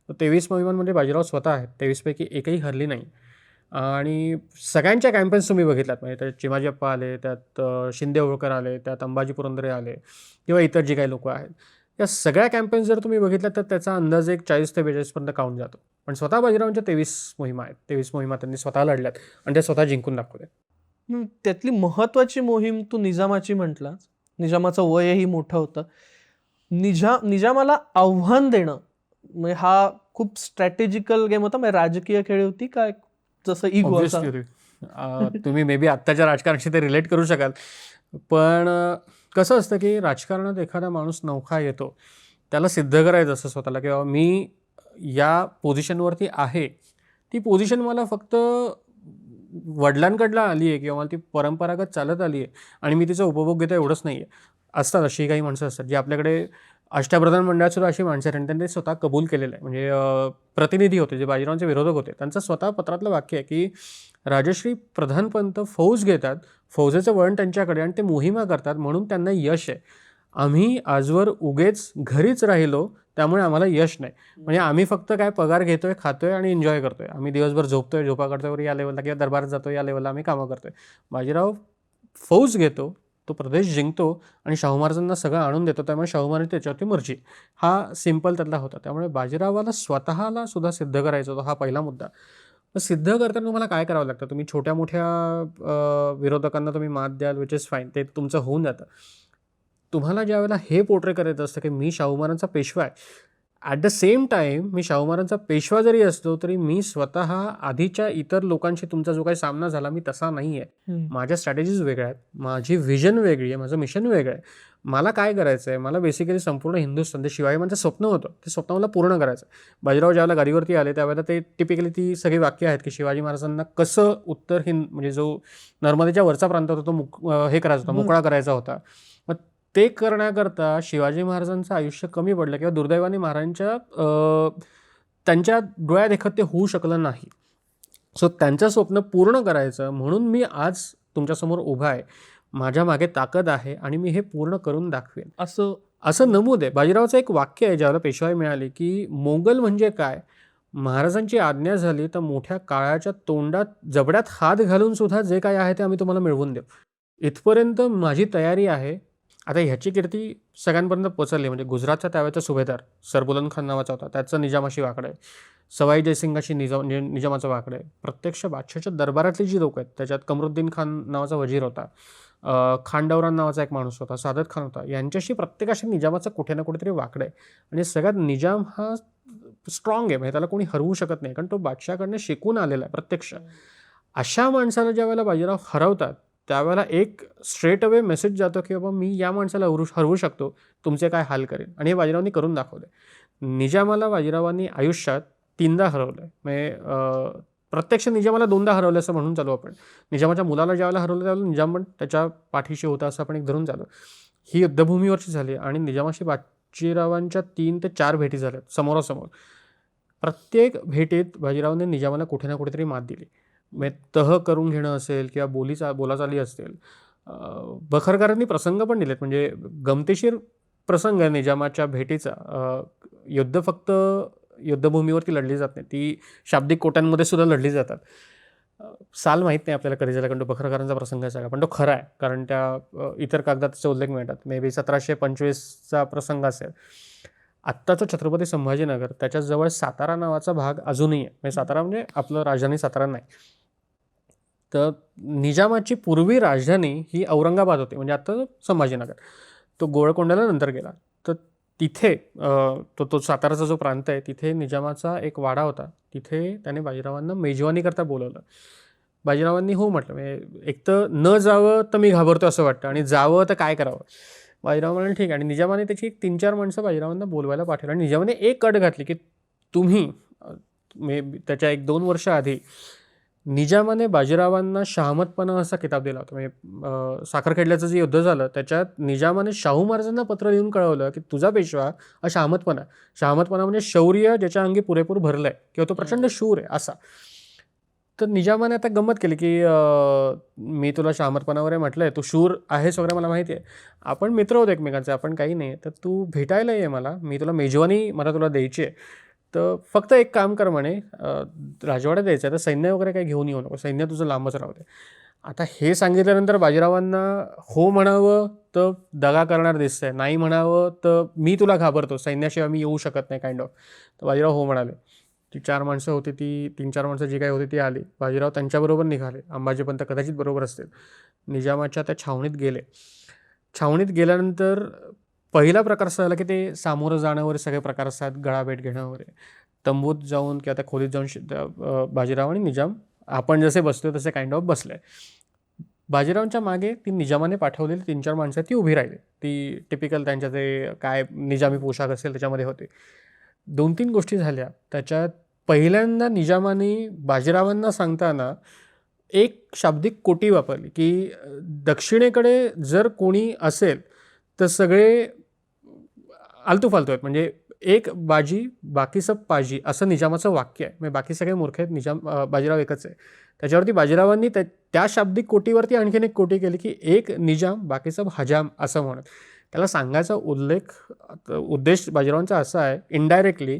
तर 23 मोहिमांमध्ये बाजीराव स्वतः आहेत. 23पैकी एकही हरली नाही. आणि सगळ्यांच्या कॅम्पेन्स तुम्ही बघितलात, म्हणजे त्यात चिमाजीअप्पा आले, त्यात शिंदे होळकर आले, त्यात अंबाजी पुरंदरे आले किंवा इतर जी काही लोकं आहेत, या सगळ्या कॅम्पेन्स जर तुम्ही बघितल्यात तर त्याचा अंदाज एक 40 ते 42 काउंट जातो. पण स्वतः बाजीरावांच्या 23 मोहिमा आहेत. 23 मोहिमा त्यांनी स्वतः लढल्यात आणि त्या स्वतः जिंकून दाखवल्या. त्यातली महत्वाची मोहीम तू निजामाची म्हटलास. निजामाचं वयही मोठं होतं. निजामाला आव्हान देणं म्हणजे हा खूप स्ट्रॅटेजिकल गेम होता, म्हणजे राजकीय खेळ होती काय, जसं इगो असा. तुम्ही मे बी आत्ताच्या राजकारणाशी ते रिलेट करू शकाल. पण कसं असतं की राजकारणात एखादा माणूस नवखा येतो, त्याला सिद्ध करायचं असतं स्वतःला, की बाबा मी या पोझिशनवरती आहे. ती पोझिशन मला फक्त वडिलांकडला आली आहे किंवा मला ती परंपरागत चालत आली आहे आणि मी तिचा उपभोग घेतो, एवढंच नाही आहे. असतात अशी काही माणसं असतात जी आपल्याकडे अष्टप्रधान मंडळात सुद्धा अशी माणसं आहेत आणि त्यांनी स्वतः कबूल केलेलं आहे. म्हणजे प्रतिनिधी होते जे बाजीरावांचे विरोधक होते, त्यांचं स्वतः पत्रातलं वाक्य आहे की राजश्री प्रधानपंत फौज घेतात, फौजेचं वळण त्यांच्याकडे आणि ते मोहिमा करतात म्हणून त्यांना यश आहे. आम्ही आजवर उगेच घरीच राहिलो त्यामुळे आम्हाला यश नाही. म्हणजे आम्ही फक्त काय पगार घेतोय, खातोय आणि एन्जॉय करतोय. आम्ही दिवसभर झोपतोय, झोपा करतोय या लेवलला, किंवा दरबारात जातो या लेवलला आम्ही कामं करतोय. बाजीराव फौज घेतो, तो प्रदेश जिंकतो आणि शाहू महाराजांना सगळं आणून देतो, त्यामुळे शाहू महाराज त्याच्यावरती मर्जी. हा सिम्पल त्यातला होता. त्यामुळे बाजीरावाला स्वतःला सुद्धा सिद्ध करायचं होतं, हा पहिला मुद्दा. सिद्ध करताना तुम्हाला काय करावं लागतं, तुम्ही छोट्या मोठ्या विरोधकांना तुम्ही मात द्याल, विच इज फाईन, ते तुमचं होऊन जातं. तुम्हाला ज्यावेळेला हे पोर्ट्रे करायचं असतं की मी शाहू महाराजांचा पेशवा आहे, ॲट द सेम टाईम मी शाहू महाराजांचा पेशवा जरी असलो तरी मी स्वतः आधीच्या इतर लोकांशी तुमचा जो काही सामना झाला मी तसा नाही आहे. माझ्या स्ट्रॅटेजीज वेगळ्या आहेत, माझी व्हिजन वेगळी आहे, माझं मिशन वेगळं आहे. मला काय करायचं आहे, मला बेसिकली संपूर्ण हिंदुस्थान, ते शिवाजी महाराजांचं स्वप्न होतं, ते स्वप्न मला पूर्ण करायचं. बाजीराव ज्यावेळेला गाडीवरती आले त्यावेळेला ते टिपिकली ती सगळी वाक्य आहेत की शिवाजी महाराजांना कसं उत्तर म्हणजे जो नर्मदेच्या वरचा प्रांत होता तो हे करायचा होता, मोकळा करायचा होता. मग ते करण्याकरता शिवाजी महाराजांचं आयुष्य कमी पडलं किंवा दुर्दैवाने महाराजांच्या त्यांच्या डोळ्यात देखत ते होऊ शकलं नाही. सो त्यांचं स्वप्न पूर्ण करायचं म्हणून मी आज तुमच्यासमोर उभा आहे, माझ्या मागे ताकद आहे आणि मी हे पूर्ण करून दाखवेन, असं नमूद आहे. बाजीरावाचं एक वाक्य आहे ज्याला पेशवाई मिळाली की मोगल म्हणजे काय, महाराजांची आज्ञा झाली तर मोठ्या काळाच्या तोंडात जबड्यात हात घालून सुद्धा जे काय आहे ते आम्ही तुम्हाला मिळवून देऊ, इथपर्यंत माझी तयारी आहे. आता ह्याची कीर्ती सगळ्यांपर्यंत पोचली. म्हणजे गुजरातचा त्यावेळेचा सुभेदार सर बुलंद खान नावाचा होता, त्याचं निजामाशी वाकडं आहे. सवाई जयसिंगाशी निजामाचं वाकडं आहे. प्रत्यक्ष बादशाहच्या दरबारातली जी लोक आहेत त्याच्यात कमरुद्दीन खान नावाचा वजीर होता, खांडवरान नावाचा एक माणूस होता, सादत खान होता, यांच्याशी प्रत्येकाशी निजामाचं कुठे ना कुठेतरी वाकडं आहे. आणि सगळ्यात निजाम हा स्ट्रॉंग आहे, म्हणजे त्याला कोणी हरवू शकत नाही, कारण तो बादशाहकडनं शिकून आलेला आहे प्रत्यक्ष. अशा माणसाला ज्या वेळेला बाजीराव हरवतात त्यावेळेला एक स्ट्रेट अवे मेसेज जातो की बाबा मी या माणसाला हरवू शकतो, तुमचे काय हाल करेन. आणि हे बाजीरावांनी करून दाखवले. निजामाला बाजीरावांनी आयुष्यात 3दा हरवलं आहे. म्हणजे प्रत्यक्ष निजामाला 2दा हरवलं असं म्हणून चालू आपण. निजामाच्या मुलाला ज्यावेळेला हरवलं त्यावेळेला निजाम पण त्याच्या पाठीशी होता असं आपण एक धरून चालू. ही युद्धभूमीवरची झाली आणि निजामाशी बाजीरावांच्या 3 ते 4 भेटी झाल्यात समोरासमोर. प्रत्येक भेटीत बाजीरावांनी निजामाला कुठे ना कुठेतरी मात दिली. म्हणजे तह करून घेणं असेल किंवा बोलाचाली असतील. बखरकरांनी प्रसंग पण दिलेत, म्हणजे गमतीशीर प्रसंग आहे निजामाच्या भेटीचा. युद्ध फक्त युद्धभूमीवरती लढली जात नाही, ती शाब्दिक कोट्यांमध्ये सुद्धा लढली जातात. साल माहीत नाही आपल्याला कधी झाला, कारण तो बखरकरांचा प्रसंग आहे सगळा, पण तो खरा आहे, कारण त्या इतर कागदात त्याचा उल्लेख मिळतात. मे बी 1725चा प्रसंग असेल. आत्ताचं छत्रपती संभाजीनगर त्याच्याजवळ सातारा नावाचा भाग अजूनही आहे. म्हणजे सातारा म्हणजे आपलं राजधानी सातारा नाही. तर निजामाची पूर्वी राजधानी ही औरंगाबाद होती, म्हणजे आता संभाजीनगर. तो गोळकोंड्याला नंतर गेला. तर तिथे तो साताराचा जो प्रांत आहे तिथे निजामाचा एक वाडा होता. तिथे त्याने बाजीरावांना मेजवानीकरता बोलवलं. बाजीरावांनी हो म्हटलं. म्हणजे एक तर न जावं तर मी घाबरतो असं वाटतं, आणि जावं तर काय करावं. बाजीराव म्हणाले ठीक आहे. आणि निजामाने त्याची 3-4 माणसं बाजीरावांना बोलवायला पाठवलं. आणि निजामाने एक अट घातली की तुम्ही त्याच्या 1-2 वर्ष आधी निजामाने बाजीरावांना शहामतपणा असा किताब दिला होता. म्हणजे साखरखेड्याचं जे युद्ध झालं त्याच्यात निजामाने शाहू महाराजांना पत्र लिहून कळवलं की तुझा पेशवा हा शहामतपणा. शहामतपणा म्हणजे शौर्य ज्याच्या अंगी पुरेपूर भरलंय किंवा तो प्रचंड शूर आहे असा. तर निजामाने आता गंमत केली की मी तुला शहामतपणा वगैरे म्हटलंय, तू शूर आहेस वगैरे मला माहिती आहे, आपण मित्र होतो एकमेकांचे, आपण काही नाही, तर तू भेटायला ये मला, मी तुला मेजवानी मला तुला द्यायची आहे. तर फक्त एक काम कर म्हणे, राजवाड्यात द्यायचं आहे तर सैन्य वगैरे काही घेऊन येऊ नको, सैन्य तुझं लांबच राहू दे. आता हे सांगितल्यानंतर बाजीरावांना हो म्हणावं तर दगा करणार दिसतंय, नाही म्हणावं तर मी तुला घाबरतो, सैन्याशिवाय मी येऊ शकत नाही काइंड ऑफ. तर बाजीराव हो म्हणाले. ती 4 माणसं होती, ती 3-4 माणसं जी काही होती ती आली. बाजीराव त्यांच्याबरोबर निघाले. अंबाजीपंत कदाचित बरोबर असतील. निजामाच्या त्या छावणीत गेले. छावणीत गेल्यानंतर पहिला प्रकार असा झाला की ते सामोरं जाणं वगैरे सगळे प्रकार असतात, गळाभेट घेणं वगैरे. तंबूत जाऊन किंवा त्या खोलीत जाऊन बाजीराव आणि निजाम आपण जसे बसतोय तसे काइंड ऑफ बसले. बाजीरावांच्या मागे ती निजामाने पाठवलेली 3-4 माणसं ती उभी राहिली. ती टिपिकल त्यांच्या ते काय निजामी पोशाख असेल त्याच्यामध्ये होते. 2-3 गोष्टी झाल्या त्याच्यात. पहिल्यांदा निजामाने बाजीरावांना सांगताना एक शाब्दिक कोटी वापरली की दक्षिणेकडे जर कोणी असेल तर सगळे आलतू फालतू आहेत, म्हणजे एक बाजी बाकी सब पाजी असं निजामाचं वाक्य आहे. म्हणजे बाकी सगळे मूर्ख आहेत, बाजीराव एकच आहे. त्याच्यावरती बाजीरावांनी त्या शाब्दिक कोटीवरती आणखीन एक कोटी केली की एक निजाम बाकी सब हजाम असं म्हणत. त्याला सांगायचा उद्देश बाजीरावांचा असा आहे इनडायरेक्टली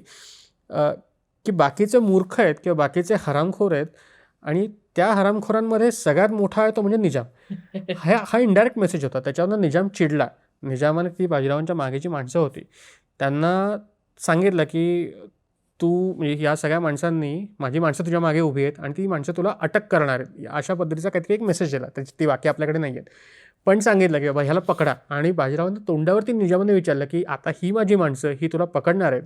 की बाकीचे मूर्ख आहेत किंवा बाकीचे हरामखोर आहेत, आणि त्या हरामखोरांमध्ये सगळ्यात मोठा आहे तो म्हणजे निजाम. हा इनडायरेक्ट मेसेज होता. त्याच्यावरनं निजाम चिडला. निजामाने ती बाजीरावांच्या मागेची माणसं होती त्यांना सांगितलं की तू म्हणजे या सगळ्या माणसांनी, माझी माणसं तुझ्या मागे उभी आहेत आणि ती माणसं तुला अटक करणार आहेत, अशा पद्धतीचा काहीतरी एक मेसेज दिला. त्याची ती वाक्य आपल्याकडे नाही आहेत, पण सांगितलं की बाबा ह्याला पकडा. आणि बाजीरावांना तोंडावरती निजामाने विचारलं की आता ही माझी माणसं ही तुला पकडणार आहेत,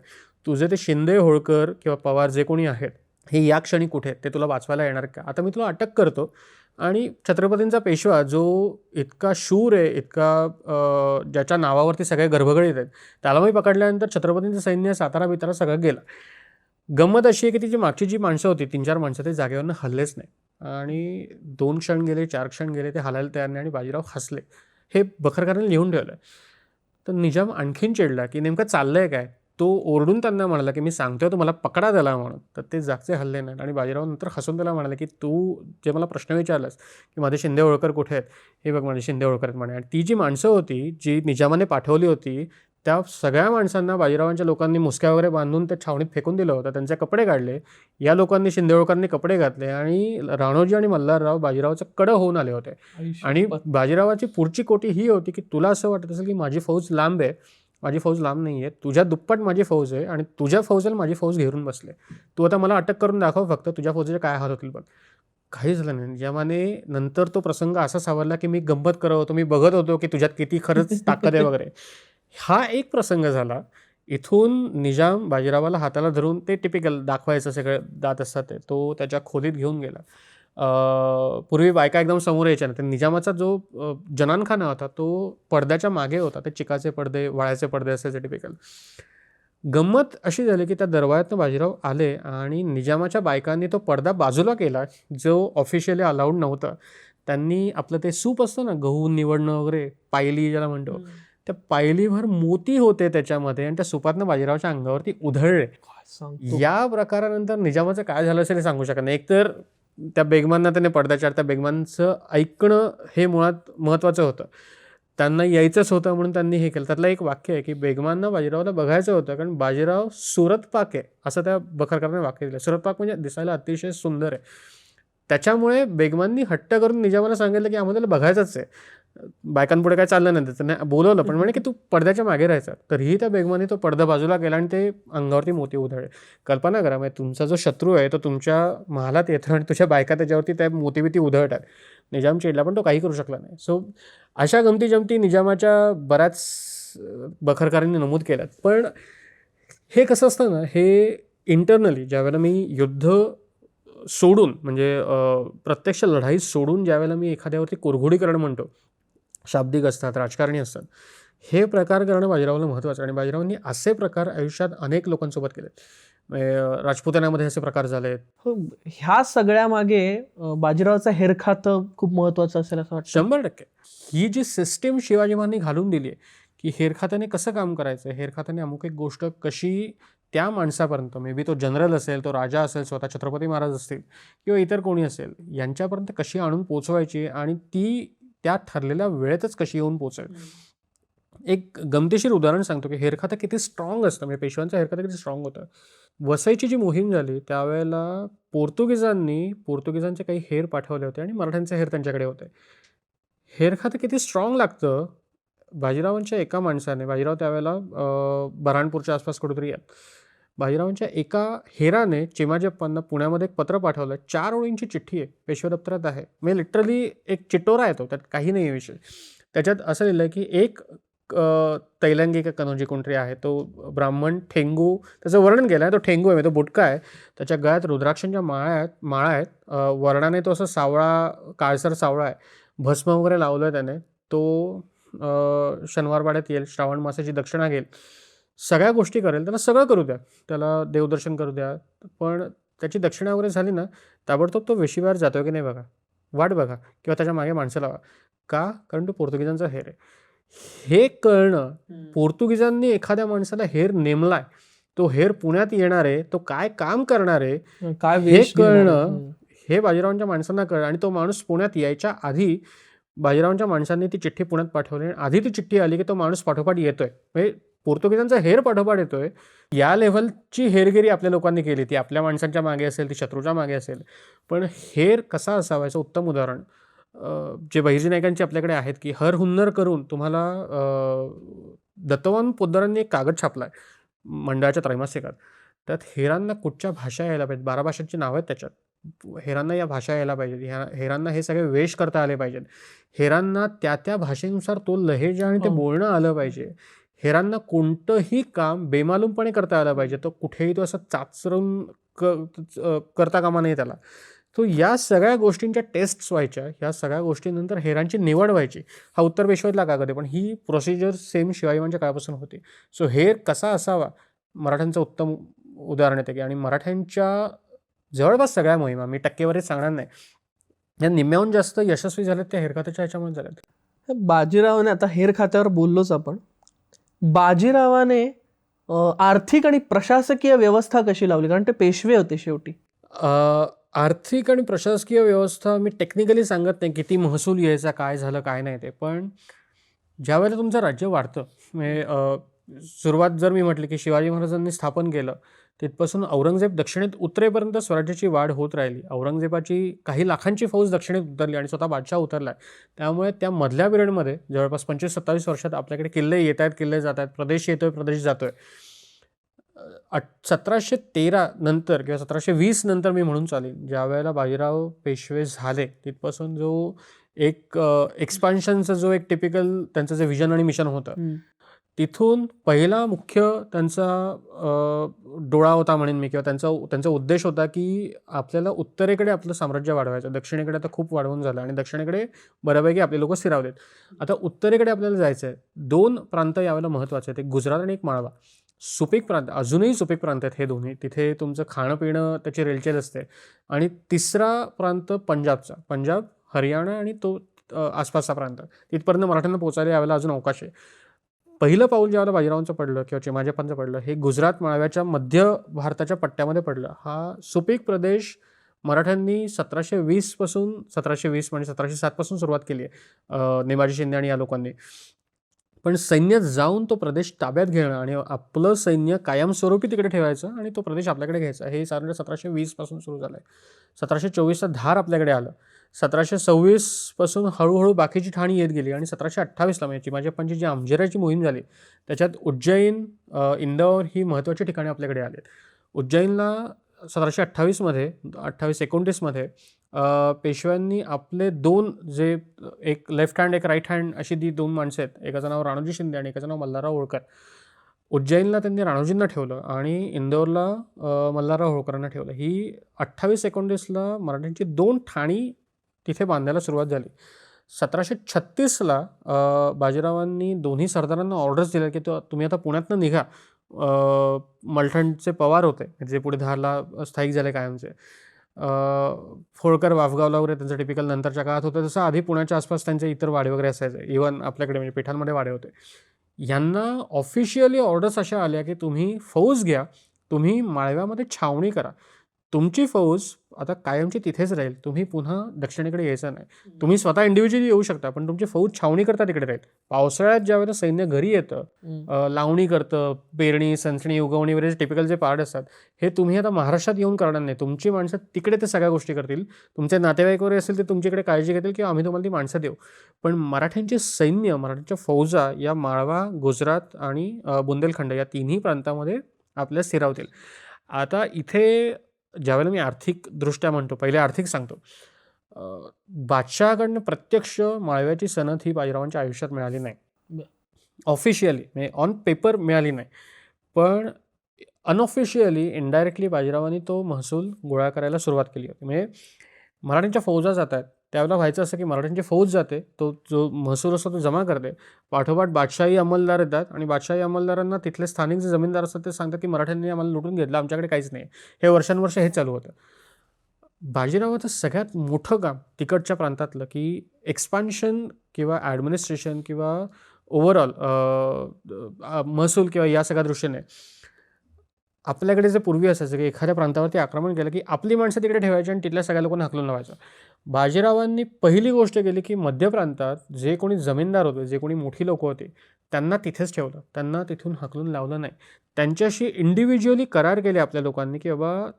तुझे ते शिंदे, होळकर किंवा पवार जे कोणी आहेत हे या क्षणी कुठे आहेत, ते तुला वाचवायला येणार का? आता मी तुला अटक करतो, आणि छत्रपतींचा पेशवा जो इतका शूर आहे, इतका ज्याच्या नावावरती सगळे गर्भगडीत आहेत, त्याला मी पकडल्यानंतर छत्रपतींचं सैन्य सातारा बितारा सगळं गेलं. गंमत अशी आहे की तिची मागची जी माणसं होती 3-4 माणसं ते जागेवरनं हल्लेच नाही, आणि 2 क्षण गेले, 4 क्षण गेले, ते हलायला तयार नाही, आणि बाजीराव हसले. हे बखरकरांनी लिहून ठेवलं. तर निजाम आणखीन चिडला की नेमकं चाललंय काय. तो ओरडून त्यांना म्हणाला की मी सांगतोय तुम्हाला पकडा त्याला म्हणून. तर ते जागचे हल्ले नाहीत. आणि बाजीराव नंतर हसून त्याला म्हणाले की तू जे मला प्रश्न विचारलास की माझे शिंदे होळकर कुठे आहेत, हे बघ माझे शिंदे होळकर आहेत म्हणे. आणि ती जी माणसं होती जी निजामाने पाठवली होती त्या सगळ्या माणसांना बाजीरावांच्या लोकांनी मुसक्या वगैरे बांधून त्या छावणीत फेकून दिलं होतं. त्यांचे कपडे काढले. या लोकांनी शिंदे होळकरांनी कपडे घातले, आणि राणोजी आणि मल्हारराव बाजीरावाचं कडं होऊन आले होते. आणि बाजीरावाची पुढची कोटी ही होती की तुला असं वाटत असेल की माझी फौज लांब आहे, माझी फौज लांब नाही आहे, तुझ्या दुप्पट माझी फौज आहे, आणि तुझ्या फौजेला माझी फौज घेरून बसले. तू आता मला अटक करून दाखव फक्त, तुझ्या फौजेचे काय हाल होतील बघ. काही झालं नाही. निजामाने नंतर तो प्रसंग असा सावरला की मी गंमत करत होतो, मी बघत होतो की तुझ्यात किती खरंच ताकद आहे वगैरे. हा एक प्रसंग झाला. इथून निजाम बाजीरावाला हाताला धरून, ते टिपिकल दाखवायचं सगळं दात असतात ते, तो त्याच्या खोलीत घेऊन गेला. पूर्वी बायका एकदम समोर यायच्या ना, तर निजामाचा जो जनानखाना होता तो पडद्याच्या मागे होता. ते चिकाचे पडदे, वाळ्याचे पडदे असायचे टिपिकल. गंमत अशी झाली की त्या दरवाजातनं बाजीराव आले आणि निजामाच्या बायकांनी तो पडदा बाजूला केला जो ऑफिशियली अलाउड नव्हता. त्यांनी आपलं ते सूप असतं ना, गहू निवडणं वगैरे, पायली ज्याला म्हणतो, त्या पायलीभर मोती होते त्याच्यामध्ये आणि त्या सुपातनं बाजीरावच्या अंगावरती उधळले. काय सांगतो. या प्रकारानंतर निजामाचं काय झालं असेल हे सांगू शकत नाही. एकतर त्या बेगमांना त्याने पडद्याच्या आड त्या बेगमांचं ऐकणं हे मुळात महत्त्वाचं होतं. त्यांना यायचंच होतं म्हणून त्यांनी हे केलं. त्यातलं एक वाक्य आहे की बेगमांना बाजीरावला बघायचं होतं कारण बाजीराव सुरतपाक आहे असं त्या बखरकरांनी वाक्य दिलं. सुरतपाक म्हणजे दिसायला अतिशय सुंदर आहे. त्याच्यामुळे बेगमांनी हट्ट करून निजामाला सांगितलं की आम्हाला त्याला बघायचंच आहे. बायकांपुढे काय चाललं नाही, त्याने बोलवलं पण म्हणे की तू पडद्याच्या मागे राहायचा. तरीही त्या बेगमाने तो पडदा बाजूला केला आणि ते अंगावरती मोती उधळले. कल्पना करा, म्हणजे तुमचा जो शत्रू आहे तो तुमच्या महालात येतो आणि तुझ्या बायका त्याच्यावरती त्या मोतीबिती उधळतात. निजाम चिडला पण तो काही करू शकला नाही. सो अशा गमती जमती निजामाच्या बऱ्याच बखरकारांनी नमूद केल्यात. पण हे कसं असतं ना, हे इंटरनली ज्यावेळेला मी युद्ध सोडून म्हणजे प्रत्यक्ष लढाई सोडून ज्यावेळेला मी एखाद्यावरती कुरघोडी करणं म्हणतो, शाब्दिक असतात, राजकारणी असतात, हे प्रकार करणं बाजीरावला महत्त्वाचं. आणि बाजीरावांनी असे प्रकार आयुष्यात अनेक लोकांसोबत केलेत. राजपुतानामध्ये असे प्रकार झालेत. हो, ह्या सगळ्या मागे बाजीरावचा हेरखातं खूप महत्वाचं असेल असं वाटतं. 100%. ही जी सिस्टीम शिवाजी महाराजांनी घालून दिली आहे की हेरखात्याने कसं काम करायचं, हेरखात्याने अमुक एक गोष्ट कशी त्या माणसापर्यंत, मे बी तो जनरल असेल, तो राजा असेल, स्वतः छत्रपती महाराज असतील किंवा इतर कोणी असेल, यांच्यापर्यंत कशी आणून पोचवायची आणि ती त्या ठरलेल्या वेळेतच कशी येऊन पोचेल. एक गमतीशीर उदाहरण सांगतो की हेरखातं किती स्ट्रॉंग असतं, म्हणजे पेशव्यांचं हेरखातं किती स्ट्रॉंग होतं. वसईची जी मोहीम झाली त्यावेळेला पोर्तुगीजांचे काही हेर पाठवले होते आणि मराठ्यांचे हेर त्यांच्याकडे होते. हेरखातं किती स्ट्रॉंग लागतं. बाजीरावांच्या एका माणसाने, बाजीराव त्यावेळेला बऱ्हाणपूरच्या आसपास कुठेतरी आहेत, बाजीरावांच्या एका हेराने चिमाजीअप्पांना पुण्यामध्ये एक पत्र पाठवलं. 4 ओळींची चिठ्ठी आहे, पेशवा दप्तरात आहे. म्हणजे लिटरली एक चिटोरा आहे तो, त्यात काही नाही आहे विषय. त्याच्यात असं लिहिलं की एक तैलंगी का कनोजी कोणतरी आहे, तो ब्राह्मण ठेंगू, त्याचं वर्णन केलं आहे. तो ठेंगू आहे, तो बुटका आहे, त्याच्या गळ्यात रुद्राक्षांच्या माळा आहेत. वर्णाने तो असं सावळा, काळसर सावळा आहे, भस्म वगैरे लावलं आहे त्याने. तो शनिवारवाड्यात येईल, श्रावण मासाची दक्षिणा घेईल, सगळ्या गोष्टी करेल. त्याला सगळं करू द्या, त्याला देवदर्शन करू द्या, पण त्याची दक्षिणा वगैरे झाली ना, ताबडतोब तो वेशीबाहेर जातो की नाही बघा, वाट बघा, किंवा त्याच्या मागे माणसं लावा. का? कारण तो पोर्तुगीजांचा हेर आहे. हे कळणं, पोर्तुगीजांनी एखाद्या माणसाला हेर नेमलाय, तो हेर पुण्यात येणार आहे, तो काय काम करणार आहे काय हे वेश घेणार आहे. कळणं, हे बाजीरावांच्या माणसांना कळलं. आणि तो माणूस पुण्यात यायच्या आधी बाजीरावांच्या माणसांनी ती चिठ्ठी पुण्यात पाठवली आणि आधी ती चिठ्ठी आली की तो माणूस पाठोपाठ येतोय, म्हणजे पोर्तुगीजांचा हेर पाठोपाठ येतोय. या लेव्हलची हेरगिरी आपल्या लोकांनी केली, ती आपल्या माणसांच्या मागे असेल, ती शत्रूच्या मागे असेल. पण हेर कसा असावा याचं उत्तम उदाहरण जे बहिर्जी नायकांचे आपल्याकडे आहेत की हर हुन्नर करून तुम्हाला दत्तवान पोद्दारांनी एक कागद छापलाय मंडळाच्या त्रैमासिकात. त्यात हेरांना कुठच्या भाषा यायला पाहिजेत, 12 भाषांची नावं आहेत त्याच्यात. हेरांना या भाषा यायला पाहिजेत, हेरांना हे सगळे वेश करता आले पाहिजेत, हेरांना त्या भाषेनुसार तो लहेजा आणि ते बोलणं आलं पाहिजे, हेरांना कोणतंही काम बेमालूमपणे करता आलं पाहिजे, तो कुठेही तो असं चाचरून करता कामा नाही त्याला. तो या सगळ्या गोष्टींच्या टेस्ट्स व्हायच्या, ह्या सगळ्या गोष्टींनंतर हेरांची निवड व्हायची. हा उत्तर पेशवाईतला कागद आहे, पण ही प्रोसिजर सेम शिवाजीच्या काळापासून होती. सो हेर कसा असावा मराठ्यांचं उत्तम उदाहरण येते की, आणि मराठ्यांच्या जवळपास सगळ्या मोहिमा, मी टक्केवारीच सांगणार नाही, या निम्म्याहून जास्त यशस्वी झाल्यात त्या हेरखात्याच्या ह्याच्यामुळे झाल्यात. बाजीरावाने, आता हेर खात्यावर बोललोच आपण, बाजीरावाने आर्थिक आणि प्रशासकीय व्यवस्था कशी लावली, कारण ते पेशवे होते शेवटी. आर्थिक आणि प्रशासकीय व्यवस्था मी टेक्निकली सांगत नाही किती महसूल यायचा, काय झालं काय नाही ते, पण ज्या वेळेला तुमचं राज्य वाढतं, म्हणजे सुरुवात जर मी म्हटलं की शिवाजी महाराजांनी स्थापन केलं, तिथपासून औरंगजेब दक्षिणेत उतरेपर्यंत स्वराज्याची वाढ होत राहिली. औरंगजेबाची काही लाखांची फौज दक्षिणेत उतरली आणि स्वतः बादशाह उतरला. त्यामुळे त्या मधल्या पिरियडमध्ये जवळपास 25-27 वर्षात आपल्याकडे किल्ले येत आहेत, किल्ले जात आहेत, प्रदेश येतोय, प्रदेश जातोय. 1713 नंतर किंवा 1720 नंतर मी म्हणून चालेल, ज्या वेळेला बाजीराव पेशवे झाले, तिथपासून जो एक एक्सपान्शनचं जो एक टिपिकल त्यांचं जे विजन आणि मिशन होतं, तिथून पहिला मुख्य त्यांचा डोळा होता म्हणेन मी, किंवा त्यांचा उद्देश होता की आपल्याला उत्तरेकडे आपलं साम्राज्य वाढवायचं. दक्षिणेकडे आता खूप वाढवून झालं आणि दक्षिणेकडे बऱ्यापैकी आपले लोक स्थिरावलेत. आता उत्तरेकडे आपल्याला जायचं आहे. 2 प्रांत यावेळेला महत्त्वाचे आहेत, एक गुजरात आणि एक माळवा. सुपीक प्रांत, अजूनही सुपीक प्रांत आहेत हे दोन्ही, तिथे तुमचं खाणं पिणं त्याची रेलचेल असते. आणि तिसरा प्रांत पंजाबचा, पंजाब, हरियाणा आणि तो आसपासचा प्रांत, तिथपर्यंत मराठ्यांना पोहोचायला यावेळेला अजून अवकाश आहे. पहिलं पाऊल ज्यावेळेला बाजीरावांचं पडलं किंवा चिमाजीप्पांचं पडलं, हे गुजरात माळव्याच्या मध्य भारताच्या पट्ट्यामध्ये पडलं. हा सुपीक प्रदेश मराठ्यांनी 1720 पासून, 1720 म्हणजे 1707 पासून सुरुवात केली आहे नेमाजी शिंदे आणि या लोकांनी. पण सैन्य जाऊन तो प्रदेश ताब्यात घेणं आणि आपलं सैन्य कायमस्वरूपी तिकडे ठेवायचं आणि तो प्रदेश आपल्याकडे घ्यायचा, हे साधारण 1720 पासून सुरू झालं आहे. 1724चा धार आपल्याकडे आलं. 1726 पासून हळूहळू बाकीची ठाणी येत गेली आणि 1728ला म्हणजे चिमाजीप्पांची जी आमजेराची मोहीम झाली, त्याच्यात उज्जैन, इंदौर ही महत्त्वाची ठिकाणी आपल्याकडे आले. उज्जैनला 1728मध्ये 28-29मध्ये पेशव्यांनी आपले दोन, जे एक लेफ्ट हँड एक राईट हँड अशी दोन माणसं आहेत, एकाचं नाव राणोजी शिंदे आणि एकाचं नाव मल्हारराव होळकर. उज्जैनला त्यांनी राणोजींना ठेवलं आणि इंदौरला मल्हारराव होळकरांना ठेवलं. ही 28-29ला मराठ्यांची 2 ठाणी तिथे बांधायला सुरुवात झाली. 1736ला बाजीरावांनी दोन्ही सरदारांना ऑर्डर्स दिल्या की तुम्ही आता पुण्यातनं निघा. मलठणचे पवार होते जे पुढे धारला स्थायिक झाले कायमचे. होळकर वाफगावला वगैरे त्यांचं टिपिकल नंतरच्या काळात होतं, तसं आधी पुण्याच्या आसपास त्यांचे इतर वाडे वगैरे असायचे. इव्हन आपल्याकडे म्हणजे पेठांमध्ये वाडे होते. यांना ऑफिशियली ऑर्डर्स अशा आल्या की तुम्ही फौज घ्या, तुम्ही माळव्यामध्ये छावणी करा, तुमची फौज आता कायमची तिथेच राहील, तुम्ही पुन्हा दक्षिणेकडे यायचं नाही. तुम्ही स्वतः इंडिव्हिज्युअली येऊ शकता, पण तुमची फौज छावणी करता तिकडे राहील. पावसाळ्यात ज्यावेळेला सैन्य घरी येतं, लावणी करतं, पेरणी, संचणी, उगवणी वगैरे टिपिकल जे पार्ट असतात, हे तुम्ही आता महाराष्ट्रात येऊन करणार नाही. तुमची माणसं तिकडे ते सगळ्या गोष्टी करतील. तुमचे नातेवाईक वगैरे असेल ते तुमच्याकडे काळजी घेतील किंवा आम्ही तुम्हाला ती माणसं देऊ. पण मराठ्यांचे सैन्य, मराठ्यांच्या फौजा या माळवा, गुजरात आणि बुंदेलखंड या तिन्ही प्रांतामध्ये आपल्या स्थिरावतील. आता इथे ज्यावेळेला मी आर्थिकदृष्ट्या म्हणतो, पहिले आर्थिक सांगतो. बादशहाकडनं प्रत्यक्ष माळव्याची सनद ही बाजीरावांच्या आयुष्यात मिळाली नाही. ऑफिशियली म्हणजे ऑन पेपर मिळाली नाही, पण अनऑफिशियली इनडायरेक्टली बाजीरावांनी तो महसूल गोळा करायला सुरुवात केली होती. म्हणजे मराठ्यांच्या फौजा जात आहेत, त्यावेळेला व्हायचं असं की मराठ्यांची फौज जाते, तो जो महसूल असतो तो जमा करते, पाठोपाठ बादशाही अंमलदार येतात आणि बादशाही अंमलदारांना तिथले स्थानिक जे जमीनदार असतात ते सांगतात की मराठ्यांनी आम्हाला लुटून घेतलं, आमच्याकडे काहीच नाही. हे वर्षानुवर्ष हे चालू होतं. बाजीरावाचं सगळ्यात मोठं काम तिकडच्या प्रांतातलं की एक्सपान्शन किंवा ॲडमिनिस्ट्रेशन किंवा ओव्हरऑल महसूल किंवा या सगळ्या दृष्टीने आपल्याकडे जे पूर्वी असायचं की एखाद्या प्रांतावरती आक्रमण केलं की आपली माणसं तिकडे ठेवायची आणि तिथल्या सगळ्या लोकांना हाकलून लावायचं. बाजीरावांनी पहिली गोष्ट केली की मध्य प्रांतात जे कोणी जमीनदार होते, जे कोणी मोठी लोकं होती, त्यांना तिथेच ठेवलं, त्यांना तिथून हाकलून लावलं नाही. त्यांच्याशी इंडिव्हिज्युअली करार केले आपल्या लोकांनी की बाबा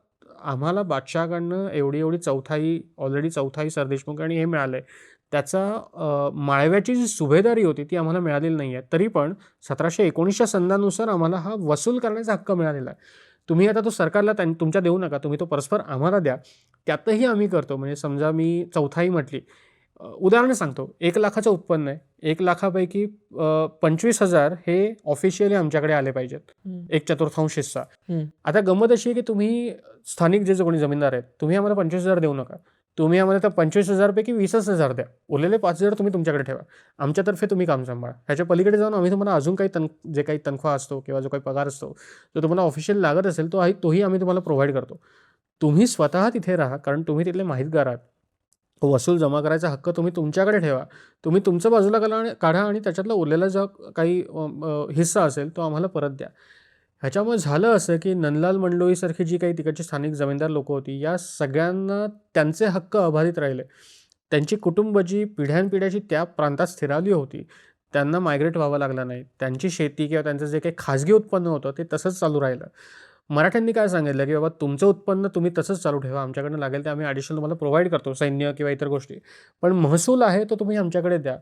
आम्हाला बादशहाकडनं एवढी चौथाई, ऑलरेडी चौथाई सरदेशमुख आणि हे मिळालं आहे, त्याचा माळव्याची जी सुभेदारी होती ती आम्हाला मिळालेली नाही आहे. तरी पण 1719च्या संधानुसार आम्हाला हा वसूल करण्याचा हक्क मिळालेला आहे. तुम्ही आता तो सरकारला तुमच्या देऊ नका, तुम्ही तो परस्पर आम्हाला द्या, त्यातही आम्ही करतो. म्हणजे समजा मी चौथाई म्हटली, उदाहरण सांगतो, 1 लाखाचं उत्पन्न आहे, 1 लाखापैकी 25,000 हे ऑफिशियली आमच्याकडे आले पाहिजेत, 1/4 हिस्सा. आता गंमत अशी आहे की तुम्ही स्थानिक जे कोणी जमीनदार आहेत, तुम्ही आम्हाला 25,000 देऊ नका, तुम्ही आम्हाला त्या 25,000 पैकी 20,000 द्या, उरलेले 5,000 तुम्ही तुमच्याकडे ठेवा, आमच्यातर्फे तुम्ही काम सांभाळा. ह्याच्या पलीकडे जाऊन आम्ही तुम्हाला अजून काही जे काही तनख्वाह असतो किंवा जो काही पगार असतो जो तुम्हाला ऑफिशियल लागत असेल तोही आम्ही तुम्हाला प्रोव्हाइड करतो. तुम्ही स्वतः तिथे राहा, कारण तुम्ही तिथले माहितगार आहात. वसूल जमा करायचा हक्क तुम्ही तुमच्याकडे ठेवा, तुम्ही तुमचं बाजूला काढा आणि त्याच्यातला उरलेला जो काही हिस्सा असेल तो आम्हाला परत द्या. ह्याच्यामुळे झालं असं की नंदलाल मंडलोईसारखी जी काही तिकडची स्थानिक जमीनदार लोकं होती, या सगळ्यांना त्यांचे हक्क अबाधित राहिले. त्यांची कुटुंब जी पिढ्यानपिढ्याची त्या प्रांतात स्थिरावली होती, त्यांना मायग्रेट व्हावं लागलं नाही. त्यांची शेती किंवा त्यांचं जे काही खाजगी उत्पन्न होतं ते तसंच चालू राहिलं. मराठ्यांनी काय सांगितलं की बाबा तुमचं उत्पन्न तुम्ही तसंच चालू ठेवा, आमच्याकडनं लागेल ते आम्ही ॲडिशनल तुम्हाला प्रोव्हाइड करतो, सैन्य किंवा इतर गोष्टी, पण महसूल आहे तो तुम्ही आमच्याकडे द्या.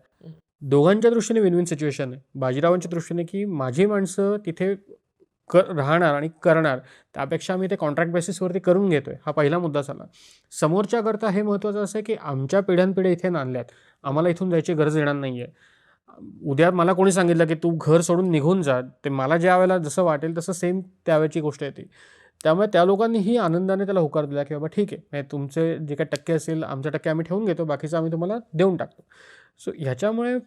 दोघांच्या दृष्टीने विन विन सिच्युएशन आहे. बाजीरावांच्या दृष्टीने की माझी माणसं तिथे राहणार आणि करणार, त्यापेक्षा आम्ही ते कॉन्ट्रॅक्ट बेसिसवरती करून घेतोय, हा पहिला मुद्दा झाला. समोरच्याकरता हे महत्त्वाचं असं आहे की आमच्या पिढ्यानपिढ्या इथे नांदल्यात, आम्हाला इथून जायची गरज येणार नाही आहे. उद्या मला कोणी सांगितलं की तू घर सोडून निघून जा, ते मला ज्या वेळेला जसं वाटेल तसं सेम त्यावेळेची गोष्ट येते. त्यामुळे त्या लोकांनीही आनंदाने त्याला होकार दिला की बाबा ठीक आहे, तुमचे जे काही टक्के असेल, आमचे टक्के आम्ही ठेवून घेतो, बाकीचं आम्ही तुम्हाला देऊन टाकतो. सो ह्याच्यामुळे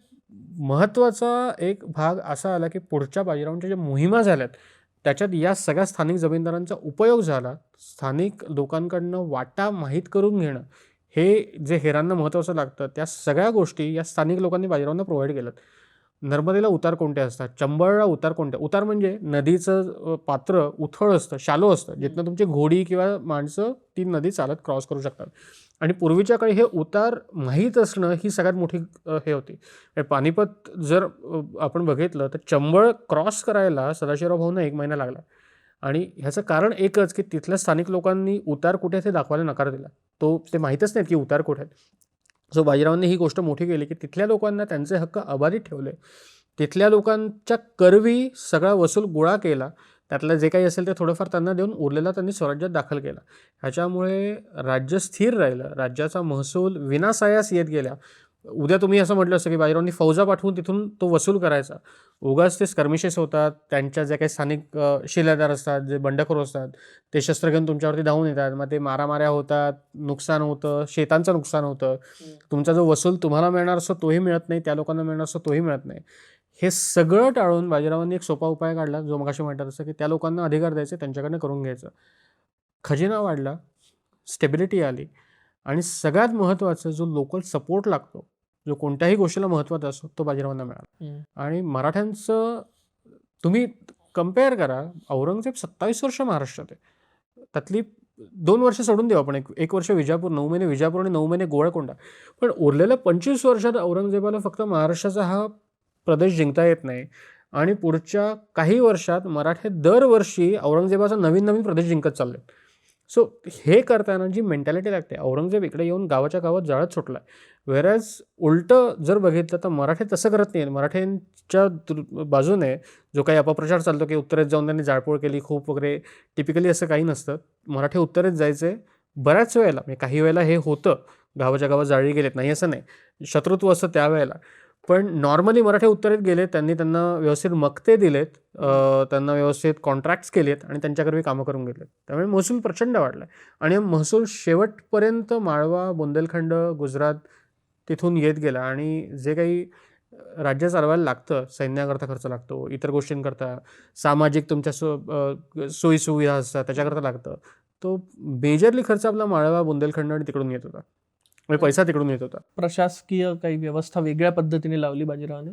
महत्त्वाचा एक भाग असा आला की पुढच्या बाजीरावांच्या ज्या मोहिमा झाल्यात त्याच्यात या सगळ्या स्थानिक जमीनदारांचा उपयोग झाला. स्थानिक लोकांकडनं वाटा माहीत करून घेणं, हे जे हेरांना महत्त्वाचं लागतं, त्या सगळ्या गोष्टी या स्थानिक लोकांनी बाजीरावांना प्रोव्हाइड केल्यात. नर्मदेला उतार कोणते असतात, चंबळला उतार कोणते, उतार म्हणजे नदीचं पात्र उथळ असतं, शालो असतं, जिथनं तुमची घोडी किंवा माणसं ती नदी चालत क्रॉस करू शकतात. आणि पूर्वीच्या काळी हे उतार माहीत असणं ही सगळ्यात मोठी हे होती. पानिपत जर आपण बघितलं तर चंबळ क्रॉस करायला सदाशिवराव भाऊंना 1 महिना लागला. आणि ह्याचं कारण एकच की तिथल्या स्थानिक लोकांनी उतार कुठे ते दाखवायला नकार दिला. ते माहीतच नाहीत की उतार कुठे आहेत. सो बाजीरावांनी ही गोष्ट मोठी केली की तिथल्या लोकांना त्यांचे हक्क अबाधित ठेवले. तिथल्या लोकांच्या करवी सगळा वसूल गोळा केला. त्यातलं जे काही असेल ते थोडंफार त्यांना देऊन उरलेला त्यांनी स्वराज्यात दाखल केला. ह्याच्यामुळे राज्य स्थिर राहिलं. राज्याचा महसूल विनासायास येत गेला. उद्या तुम्ही असं म्हटलं असतं की बाजीरावांनी फौजा पाठवून तिथून तो वसूल करायचा. उगाच ते स्कर्मिशेस होतात, त्यांच्या जे काही स्थानिक शिलेदार असतात, जे बंडखोर असतात, ते शस्त्र घेऊन तुमच्यावरती धावून येतात. मग ते मारामाऱ्या होतात, नुकसान होतं, शेतांचं नुकसान होतं. तुमचा जो वसूल तुम्हाला मिळणार असतो तोही मिळत नाही, त्या लोकांना मिळणार असतो तोही मिळत नाही. हे सगळं टाळून बाजीरावांनी एक सोपा उपाय काढला, जो मगाशी म्हणतात असं की त्या लोकांना अधिकार द्यायचे, त्यांच्याकडनं करून घ्यायचं. खजिना वाढला, स्टेबिलिटी आली आणि सगळ्यात महत्त्वाचं जो लोकल सपोर्ट लागतो, जो कोणत्याही गोष्टीला महत्त्वाचा असतो, तो बाजीरावांना मिळाला. आणि मराठ्यांचं तुम्ही कम्पेअर करा, औरंगजेब 27 वर्ष महाराष्ट्रात आहे. त्यातली 2 वर्ष सोडून देऊ आपण, एक वर्ष विजापूर, 9 महिने विजापूर आणि 9 महिने गोळकोंडा. पण उरलेल्या 25 वर्षात औरंगजेबाला फक्त महाराष्ट्राचा हा प्रदेश जिंकता येत नाही. आणि पुढच्या काही वर्षात मराठे दरवर्षी औरंगजेबाचा नवीन नवीन प्रदेश जिंकत चालले. सो हे करताना जी मेंटॅलिटी लागते, औरंगजेब इकडे येऊन गावाच्या गावात जाळत सुटला. व्हेरॅज उलटं जर बघितलं तर मराठे तसं करत नाही. मराठ्यांच्या बाजूने जो काही अपप्रचार चालतो की उत्तरेत जाऊन त्यांनी जाळपोळ केली खूप वगैरे, टिपिकली असं काही नसतं. मराठे उत्तरेत जायचे बऱ्याच वेळेला, म्हणजे काही वेळेला हे होतं, गावाच्या गावात जाळली गेलेत, नाही असं नाही, शत्रुत्व असतं त्यावेळेला. पण नॉर्मली मराठे उत्तरेत गेले, त्यांना व्यवस्थित मक्ते दिलेत, त्यांना व्यवस्थित कॉन्ट्रॅक्ट्स केलेत आणि त्यांच्याकडे कामं करून घेतलेत. त्यामुळे महसूल प्रचंड वाढला आणि महसूल शेवटपर्यंत माळवा, बुंदेलखंड, गुजरात तिथून येत गेला. आणि जे काही राज्य चालवायला लागतं, सैन्याकरता खर्च लागतो, इतर गोष्टींकरता, सामाजिक तुमच्या सोयीसुविधा असतात त्याच्याकरता लागतं, तो मेजरली खर्च आपला माळवा, बुंदेलखंड आणि तिकडून येत होता, म्हणजे पैसा तिकडून येत होता. प्रशासकीय काही व्यवस्था वेगळ्या पद्धतीने लावली बाजीरावाने.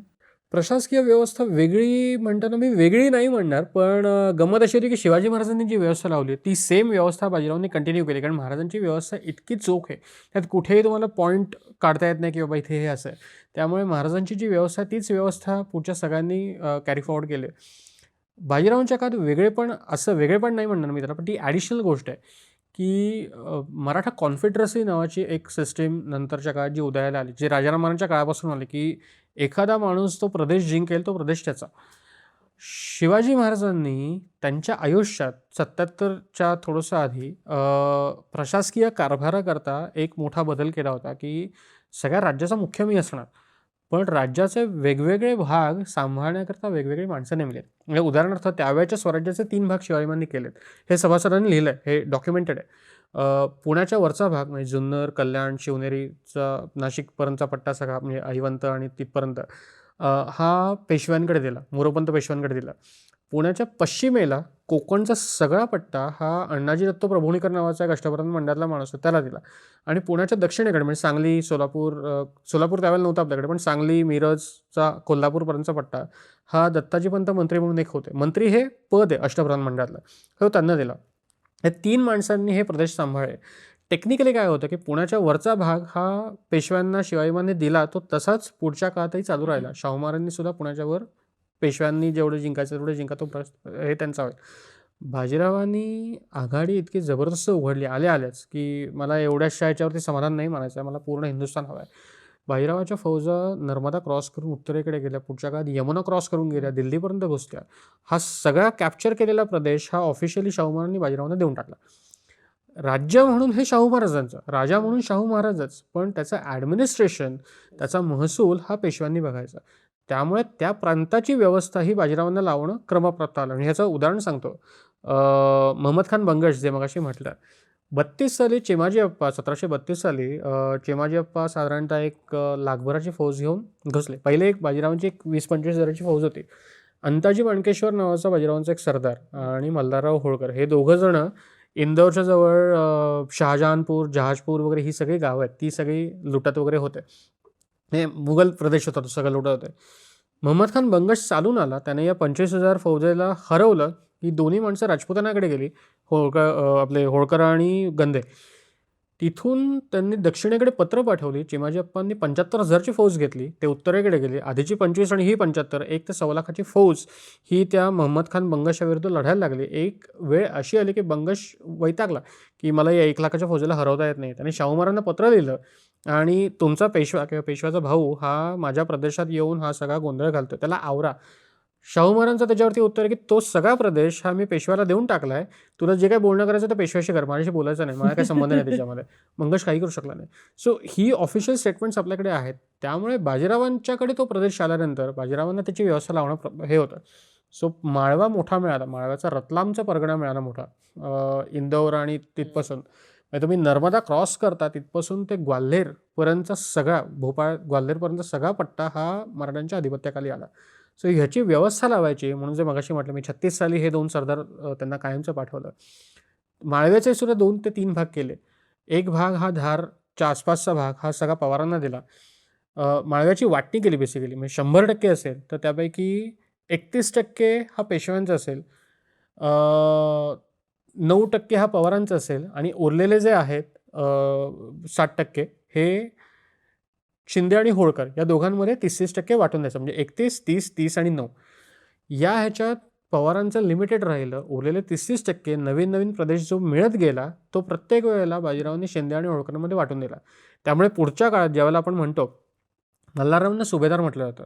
प्रशासकीय व्यवस्था वेगळी म्हणताना मी वेगळी नाही म्हणणार, पण गंमत अशी होती की शिवाजी महाराजांनी जी व्यवस्था लावली ती सेम व्यवस्था बाजीरावांनी कंटिन्यू केली. कारण महाराजांची व्यवस्था इतकी चोख आहे, त्यात कुठेही तुम्हाला पॉईंट काढता येत नाही की बाबा इथे हे असं आहे. त्यामुळे महाराजांची जी व्यवस्था तीच व्यवस्था पुढच्या सगळ्यांनी कॅरी फॉरवर्ड केली. बाजीरावांच्या काळात वेगळेपण नाही म्हणणार मी त्याला, पण ती ॲडिशनल गोष्ट आहे की मराठा कॉन्फेडरसी नावाची एक सिस्टीम नंतरच्या काळात जी उदयाला आली, जी राजारामांच्या काळापासून आली, की एखादा माणूस तो प्रदेश जिंकेल, तो प्रदेश त्याचा. शिवाजी महाराजांनी त्यांच्या आयुष्यात 77च्या थोडंसं आधी प्रशासकीय कारभाराकरता एक मोठा बदल केला होता की सगळ्या राज्याचा मुख्य मी असणार, पण राज्याचे वेगवेगळे भाग सांभाळण्याकरता वेगवेगळी माणसं नेमलेत. म्हणजे उदाहरणार्थ त्यावेळेच्या स्वराज्याचे 3 भाग शिवाजीमांनी केलेत. हे सभासदांनी लिहिलं आहे, हे डॉक्युमेंटेड आहे. पुण्याच्या वरचा भाग म्हणजे जुन्नर, कल्याण, शिवनेरीचा नाशिकपर्यंतचा पट्टा सगळा, म्हणजे अहिवंत आणि तिथपर्यंत, हा पेशव्यांकडे दिला, मोरोपंत पेशव्यांकडे दिला. पुण्याच्या पश्चिमेला कोकणचा सगळा पट्टा हा अण्णाजी दत्त प्रभुणीकर नावाचा एक अष्टप्रधान मंडळातला माणूस आहे त्याला दिला. आणि पुण्याच्या दक्षिणेकडे म्हणजे सांगली, सोलापूर त्यावेळेला नव्हतं आपल्याकडे, पण सांगली, मिरजचा, कोल्हापूरपर्यंतचा पट्टा हा दत्ताजीपंत मंत्री म्हणून एक होते, मंत्री हे पद आहे अष्टप्रधान मंडळातलं, हो त्यांना दिला. या 3 माणसांनी हे प्रदेश सांभाळले. टेक्निकली काय होतं की पुण्याच्या वरचा भाग हा पेशव्यांना शिवाजीमांनी दिला, तो तसाच पुढच्या काळातही चालू राहिला. शाहू महाराजांनी सुद्धा पुण्याच्या वर पेशव्यांनी जेवढे जिंकायचं तेवढे जिंका, तो हे त्यांचा होईल. बाजीरावांनी आघाडी इतकी जबरदस्त उघडली आल्याच की मला एवढ्याशा याच्यावरती समाधान नाही मानायचं आहे, मला पूर्ण हिंदुस्थान हवं आहे. बाजीरावाच्या फौजा नर्मदा क्रॉस करून उत्तरेकडे गेल्या, पुढच्या काळात यमुना क्रॉस करून गेल्या, दिल्लीपर्यंत घुसल्या. हा सगळा कॅप्चर केलेला प्रदेश हा ऑफिशियली शाहू महाराजांनी बाजीरावांना देऊन टाकला. राज्य म्हणून हे शाहू महाराजांचं, राजा म्हणून शाहू महाराजच, पण त्याचं ॲडमिनिस्ट्रेशन, त्याचा महसूल हा पेशव्यांनी बघायचा. त्यामुळे त्या प्रांताची व्यवस्था ही बाजीरावांना लावणं क्रमप्राप्त आलं. आणि ह्याचं उदाहरण सांगतो, महमद खान बंगश जे मगाशी म्हटलं, 32 साली चेमाजी अप्पा, 1732 साली चेमाजी अप्पा साधारणतः एक लाखभराची फौज घेऊन घुसले. पहिले एक बाजीरावांची एक 20-25 हजाराची फौज होती. अंताजी माणकेश्वर नावाचा बाजीरावांचा एक सरदार आणि मल्हारराव होळकर, हे दोघं जण इंदौरच्या जवळ शहाजहानपूर, जहाजपूर वगैरे ही सगळी गावं आहेत, ती सगळी लुटत वगैरे होते. हे मुघल प्रदेश होता, तो सगळं लुटत होते. महम्मद खान बंगश चालून आला, त्याने या 25,000 फौजेला हरवलं. ही दोन्ही माणसं राजपुतानाकडे गेली, आपले होळकर आणि गंधे. तिथून त्यांनी दक्षिणेकडे पत्र पाठवली. चिमाजी अप्पांनी 75,000ची फौज घेतली, ते उत्तरेकडे गेले. आधीची 25 आणि ही 75, 1 ते 1.25 लाखाची फौज ही त्या महम्मद खान बंगशाविरुद्ध लढायला लागली. एक वेळ अशी आली की बंगश वैतागला की मला या 1 लाखाच्या फौजेला हरवता येत नाही. त्याने शाहू महाराजांना पत्र लिहिलं आणि तुमचा पेशवा किंवा पेशव्याचा भाऊ हा माझ्या प्रदेशात येऊन हा सगळा गोंधळ घालतो, त्याला आवरा. शाहू महाराजांचं त्याच्यावरती उत्तर आहे की तो सगळा प्रदेश हा मी पेशव्याला देऊन टाकला आहे, तुला जे काही बोलणं करायचं ते पेशव्याशी कर, माझ्याशी बोलायचं नाही, मला काही संबंध नाही त्याच्यामध्ये. मंगेश काही करू शकला नाही. सो ही ऑफिशियल स्टेटमेंट्स आपल्याकडे आहेत. त्यामुळे बाजीरावांच्याकडे तो प्रदेश आल्यानंतर बाजीरावांना त्याची व्यवस्था लावणं हे होतं. सो माळवा मोठा मिळाला, माळव्याचा रतलामचा परगणा मिळाला मोठा, इंदौर आणि तिथपासून म्हणजे तुम्ही नर्मदा क्रॉस करता तिथपासून ते ग्वाल्हेरपर्यंतचा सगळा, भोपाळ ग्वाल्हेरपर्यंत सगळा पट्टा हा मराठ्यांच्या अधिपत्याखाली आला. सो ह्याची व्यवस्था लावायची म्हणून जे मगाशी म्हटलं मी 36 साली हे 2 सरदार त्यांना कायमचं पाठवलं. माळव्याचे सुद्धा 2 ते 3 भाग केले. एक भाग हा धारच्या आसपासचा भाग हा सगळा पवारांना दिला. माळव्याची वाटणी केली बेसिकली, म्हणजे 100% असेल तर त्यापैकी 31% हा पेशव्यांचा असेल, 9% हा पवारांचा असेल आणि उरलेले जे आहेत 60% हे शिंदे आणि होळकर या दोघांमध्ये 30% वाटून द्यायचं. म्हणजे 31, 30, 30 आणि 9 या ह्याच्यात पवारांचं लिमिटेड राहिलं. उरलेले 33% नवीन नवीन प्रदेश जो मिळत गेला तो प्रत्येक वेळेला बाजीरावांनी शिंदे आणि होळकरमध्ये वाटून दिला. त्यामुळे पुढच्या काळात ज्यावेळेला आपण म्हणतो मल्हाररावांना सुभेदार म्हटलं जातं,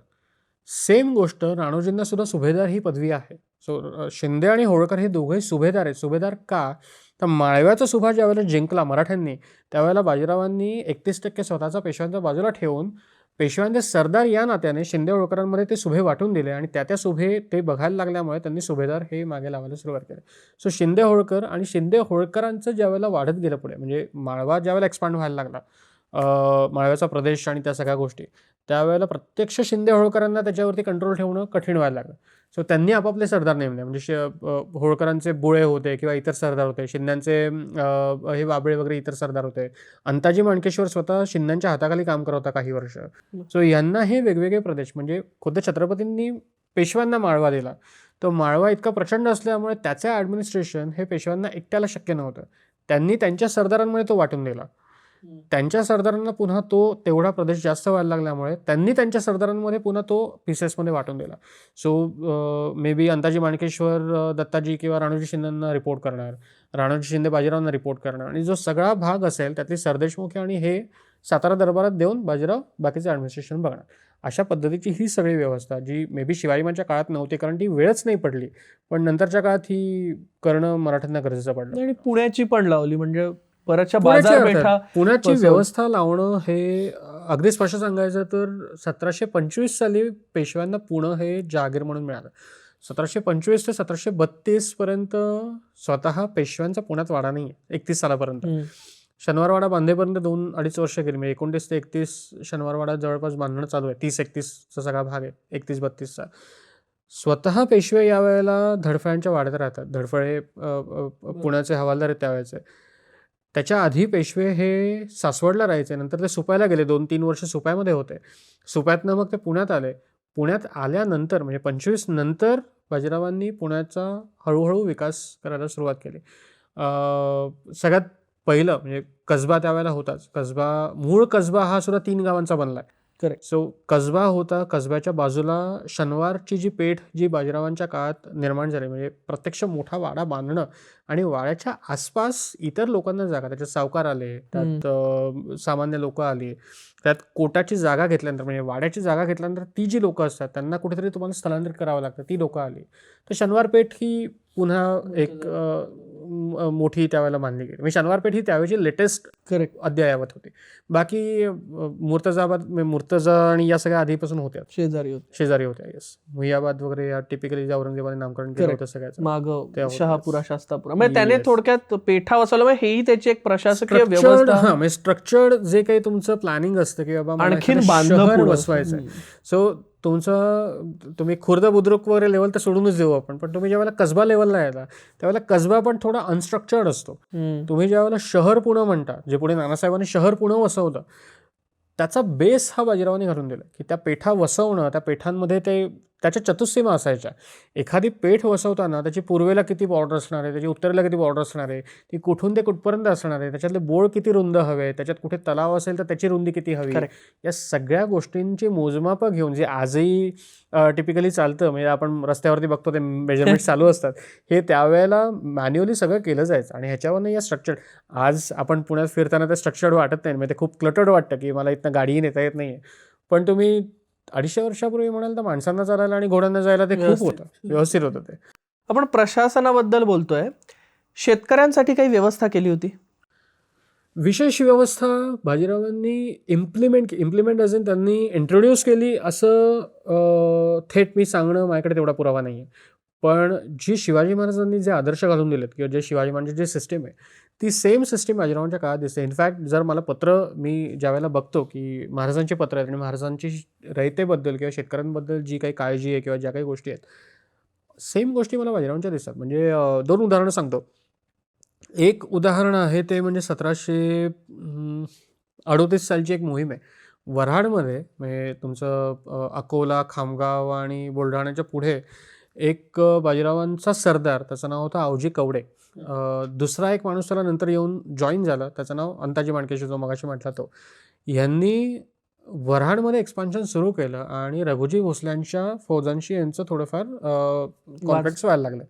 सेम गोष्ट राणोजींना सुद्धा सुभेदार ही पदवी आहे. सो शिंदे आणि होळकर हे दोघंही सुभेदार आहेत. सुभेदार का तर माळव्याचा सुभा ज्यावेळेला जिंकला मराठ्यांनी त्यावेळेला बाजीरावांनी 31% स्वतःचा पेशव्यांच्या बाजूला ठेवून पेशव्यांचे सरदार या नात्याने शिंदे होळकरांमध्ये ते सुभे वाटून दिले आणि त्या सुभे ते बघायला लागल्यामुळे त्यांनी सुभेदार हे मागे लावायला सुरुवात केली. सो शिंदे होळकर आणि शिंदे होळकरांचं ज्यावेळेला वाढत गेलं पुढे, म्हणजे माळवा ज्यावेळेला एक्सपांड व्हायला लागला, माळव्याचा प्रदेश आणि त्या सगळ्या गोष्टी, त्यावेळेला प्रत्यक्ष शिंदे होळकरांना त्याच्यावरती कंट्रोल ठेवणं कठीण व्हायला लागलं. सो त्यांनी आपापले सरदार नेमले, म्हणजे होळकरांचे बुळे होते किंवा इतर सरदार होते, शिंद्यांचे हे वाबळे वगैरे इतर सरदार होते. अंताजी माणकेश्वर स्वतः शिंद्यांच्या हाताखाली काम करत होता काही वर्ष. सो यांना हे वेगवेगळे प्रदेश, म्हणजे खुद्द छत्रपतींनी पेशव्यांना माळवा दिला. तो माळवा इतका प्रचंड असल्यामुळे त्याचे ॲडमिनिस्ट्रेशन हे पेशव्यांना एकट्याला शक्य नव्हतं. त्यांनी त्यांच्या सरदारांमध्ये तो वाटून दिला. त्यांच्या सरदारांना पुन्हा तो तेवढा प्रदेश जास्त व्हायला लागल्यामुळे त्यांनी त्यांच्या सरदारांमध्ये पुन्हा तो पीसेसमध्ये वाटून दिला. So may be Antaji Mankeshwar Dattaji किंवा राणोजी शिंदेंना रिपोर्ट करणार, राणोजी शिंदे बाजीरावांना रिपोर्ट करणार आणि जो सगळा भाग असेल त्यातली सरदेशमुखी आणि हे सातारा दरबारात देऊन बाजीराव बाकीचं ॲडमिनिस्ट्रेशन बघणार. अशा पद्धतीची ही सगळी व्यवस्था जी मे बी शिवाजीमांच्या काळात नव्हती कारण ती वेळच नाही पडली, पण नंतरच्या काळात ही करणं मराठ्यांना गरजेचं पडलं. आणि पुण्याची पण लावली, म्हणजे परतच्या बाजारपेठा पुण्याची व्यवस्था लावणं हे अगदी स्पष्ट सांगायचं तर 1725 साली पेशव्यांना पुणे हे जहागीर म्हणून मिळालं. 1725 ते 1732 पर्यंत स्वतः पेशव्यांचा पुण्यात वाडा नाही आहे. 31 सालापर्यंत शनिवारवाडा बांधेपर्यंत 2-2.5 वर्ष गेली. म्हणजे 29 ते 31 शनिवारवाडा जवळपास बांधणं चालू आहे. 30-31चा सगळा भाग आहे, 31-32चा. स्वतः पेशवे यावेळेला धडफळ्यांच्या वाड्यात राहतात. धडफळे पुण्याचे हवालदार आहेत त्यावेळेचे. त्याच्या आधी पेशवे हे सासवडला राहायचे, नंतर ते सुपायला गेले, 2-3 वर्ष सुपायमध्ये होते. सुपायतनं मग ते पुण्यात आले. पुण्यात आल्यानंतर म्हणजे 25 नंतर बाजीरावांनी पुण्याचा हळूहळू विकास करायला सुरुवात केली. सगळ्यात पहिलं म्हणजे कसबा त्यावेळेला होताच. मूळ कसबा हा सुद्धा 3 गावांचा बनला आहे. करेक्ट. सो कसबा होता. कसब्याच्या बाजूला शनिवारची जी पेठ जी बाजीरावांच्या काळात निर्माण झाली, म्हणजे प्रत्यक्ष मोठा वाडा बांधणं आणि वाड्याच्या आसपास इतर लोकांना जागा, त्याच्यात सावकार आले, त्यात सामान्य लोक आली, त्यात कोटाची जागा घेतल्यानंतर म्हणजे वाड्याची जागा घेतल्यानंतर ती जी लोकं असतात त्यांना कुठेतरी तुम्हाला स्थलांतरित करावं लागतं, ती लोकं आली. तर शनिवार पेठ ही पुन्हा एक मोठी त्यावेळेला बांधली गेली. म्हणजे शनिवार पेठ ही त्यावेळेची लेटेस्ट करेक्ट अद्ययावत होती. बाकी मुर्तजा आणि या सगळ्या आधीपासून होत्या, शेजारी होत्या. येस, मुहियाबाद वगैरे या टिपिकली औरंगजेबाने नामकरण केलं होतं सगळ्याचं. मागं शहापुरा, शास्तापुरा, म्हणजे त्याने थोडक्यात पेठा वसवला. हेही त्याची एक प्रशासकीय व्यवस्था, म्हणजे स्ट्रक्चर्ड जे काही तुमचं प्लॅनिंग असतं की बाबा आणखीन शहर बसवायचं आहे. सो तुम्ही खुर्द बुद्रुक वगैरे लेवल तर सोडूनच देऊ आपण, पण तुम्ही ज्यावेळेला कसबा लेवलला यायला त्यावेळेला कसबा पण थोडा अनस्ट्रक्चर्ड असतो. तुम्ही ज्यावेळेला शहर पुणे म्हणता, जे पुढे नानासाहेबांनी शहर पुणे वसवलं, त्याचा बेस हा बाजीरावाने घालून दिला, की त्या पेठा वसवणं, त्या पेठांमध्ये त्याच्या चतुःसीमा असायच्या. एखादी पेठ वसवताना त्याची पूर्वेला किती बॉर्डर असणार आहे, त्याची उत्तरेला किती बॉर्डर असणार आहे, ती कुठून ते कुठपर्यंत असणार आहे, त्याच्यातले बोळ किती रुंद हवे, त्याच्यात कुठे तलाव असेल तर त्याची रुंदी किती हवी, Correct. या सगळ्या गोष्टींची मोजमापं घेऊन, जे आजही टिपिकली चालतं, म्हणजे आपण रस्त्यावरती बघतो ते मेजरमेंट चालू असतात, हे त्यावेळेला मॅन्युअली सगळं केलं जायचं. आणि ह्याच्यावरनं या स्ट्रक्चर्ड, आज आपण पुण्यात फिरताना ते स्ट्रक्चर्ड वाटत नाही, म्हणजे ते खूप क्लटर्ड वाटतं की मला इथनं गाडीही नेता येत नाही आहे. पण तुम्ही 250 वर्षापूर्वी म्हणाल तर माणसांना चालायला आणि घोड्यांना जायला ते खूप व्यवस्थित. होतं, व्यवस्थित होतं ते. आपण प्रशासनाबद्दल बोलतोय, शेतकऱ्यांसाठी काही व्यवस्था केली होती? विशेष व्यवस्था बाजीरावांनी इम्प्लिमेंट ॲज इन त्यांनी इंट्रोड्यूस केली असं थेट मी सांगणं माझ्याकडे तेवढा पुरावा नाही आहे. पण जी शिवाजी महाराजांनी जे आदर्श घालून दिलेत किंवा जे शिवाजी महाराजांची जी सिस्टीम आहे, ती सेम सिस्टीम बाजीरावांच्या काळात दिसते. इनफॅक्ट जर मला पत्र मी ज्यावेळेला बघतो की महाराजांची पत्र आहेत आणि महाराजांची रयतेबद्दल किंवा शेतकऱ्यांबद्दल जी काही काळजी आहे किंवा ज्या काही गोष्टी आहेत, सेम गोष्टी मला बाजीरावांच्या दिसतात. म्हणजे 2 उदाहरणं सांगतो. एक उदाहरण आहे ते म्हणजे 1738 सालची एक मोहीम आहे. वऱ्हाडमध्ये, म्हणजे तुमचं अकोला, खामगाव आणि बुलढाण्याच्या पुढे एक बाजीरावांचा सरदार, त्याचं नाव होतं आवजी कवडे. दुसरा एक माणूस त्याला नंतर येऊन जॉईन झाला, त्याचं नाव अंताजी माणकेशी, जो मगाशी म्हटला तो. यांनी वऱ्हाडमध्ये एक्सपान्शन सुरू केलं आणि रघुजी भोसल्यांच्या फौजांशी यांचं थोडंफार कॉन्टॅक्ट्स व्हायला लागले.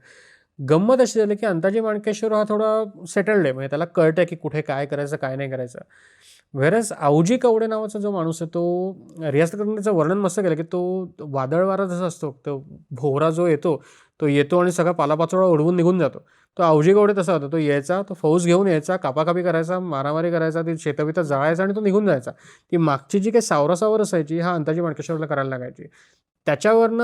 गंमत अशी झाली की अंताजी माणकेश्वर हा थोडा सेटल्ड आहे, म्हणजे त्याला कळतं की कुठे काय करायचं, काय नाही करायचं. व्हेरस आवजी कवडे नावाचा जो माणूस आहे, तो रियासत करून त्याचं वर्णन मस्त केलं की तो वादळ वारा जसा असतो, तो भोवरा जो तो येतो आणि सगळा पालापाचोळा उडवून निघून जातो. तो आवजी कवडे तसा होता. तो यायचा, तो फौज घेऊन यायचा, कापाकापी करायचा, मारामारी करायचा, ती शेताबितं जाळायचा आणि तो निघून जायचा. ती मागची जी काही सावरासावर असायची, हा अंताजी माणकेश्वरला करायला लागायची. त्याच्यावरनं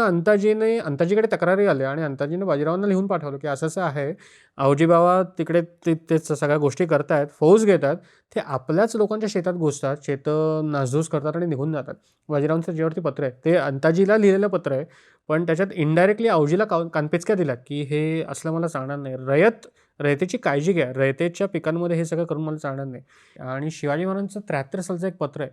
अंताजीकडे तक्रारी आल्या आणि अंताजीने बाजीरावांना लिहून पाठवलं की असं आहे, आवजी बाबा तिकडे ते सगळ्या गोष्टी करतायत, फौज घेतात, ते आपल्याच लोकांच्या शेतात घुसतात, शेतं नासधूस करतात आणि निघून जातात. बाजीरावांचं ज्यावरती पत्र आहे ते अंताजीला लिहिलेलं पत्र आहे, पण त्याच्यात इनडायरेक्टली आवजीला कानपिचक्या दिल्यात की हे असलं मला चालणार नाही, रयतेची काळजी घ्या, रयतेच्या पिकांमध्ये हे सगळं करून मला चालणार नाही. आणि शिवाजी महाराजांचं 73 सालचं एक पत्र आहे,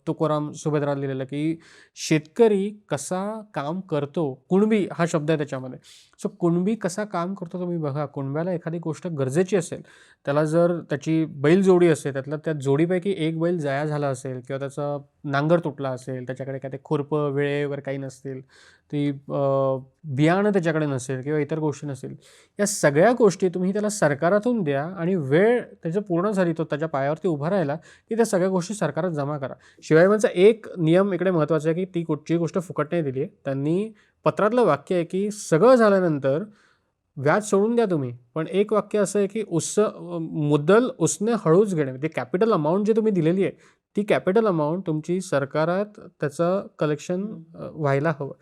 तुकोराम सुभेदाराला लिहिलेलं, की शेतकरी कसा काम करतो, कुणबी हा शब्द आहे त्याच्यामध्ये. सो कुणबी कसा काम करतो तुम्ही बघा. कुणब्याला एखादी गोष्ट गरजेची असेल, त्याला जर त्याची बैलजोडी असेल, त्यातल्या त्या जोडीपैकी एक बैल जाया झाला असेल किंवा त्याचा नांगर तुटला असेल, त्याच्याकडे काय ते खुरपं वेळे वगैरे काही नसतील, ती बियाणं त्याच्याकडे नसेल किंवा इतर गोष्टी नसेल, या सगळ्या गोष्टी तुम्ही त्याला सरकारातून द्या आणि वेळ त्याचं पूर्ण झाली, तो त्याच्या पायावरती उभा राहिला की त्या सगळ्या गोष्टी सरकारात जमा करा. शिवाय माझा एक नियम इकडे महत्त्वाचा आहे की ती कुठची गोष्ट फुकट नाही दिली आहे. त्यांनी पत्रातलं वाक्य आहे की सगळं झाल्यानंतर व्याज सोडून द्या तुम्ही, पण एक वाक्य असं आहे की मुद्दल उसने हळूच घेणे. म्हणजे कॅपिटल अमाऊंट जी तुम्ही दिलेली आहे, ती कॅपिटल अमाऊंट तुमची सरकारात त्याचं कलेक्शन व्हायला हवं.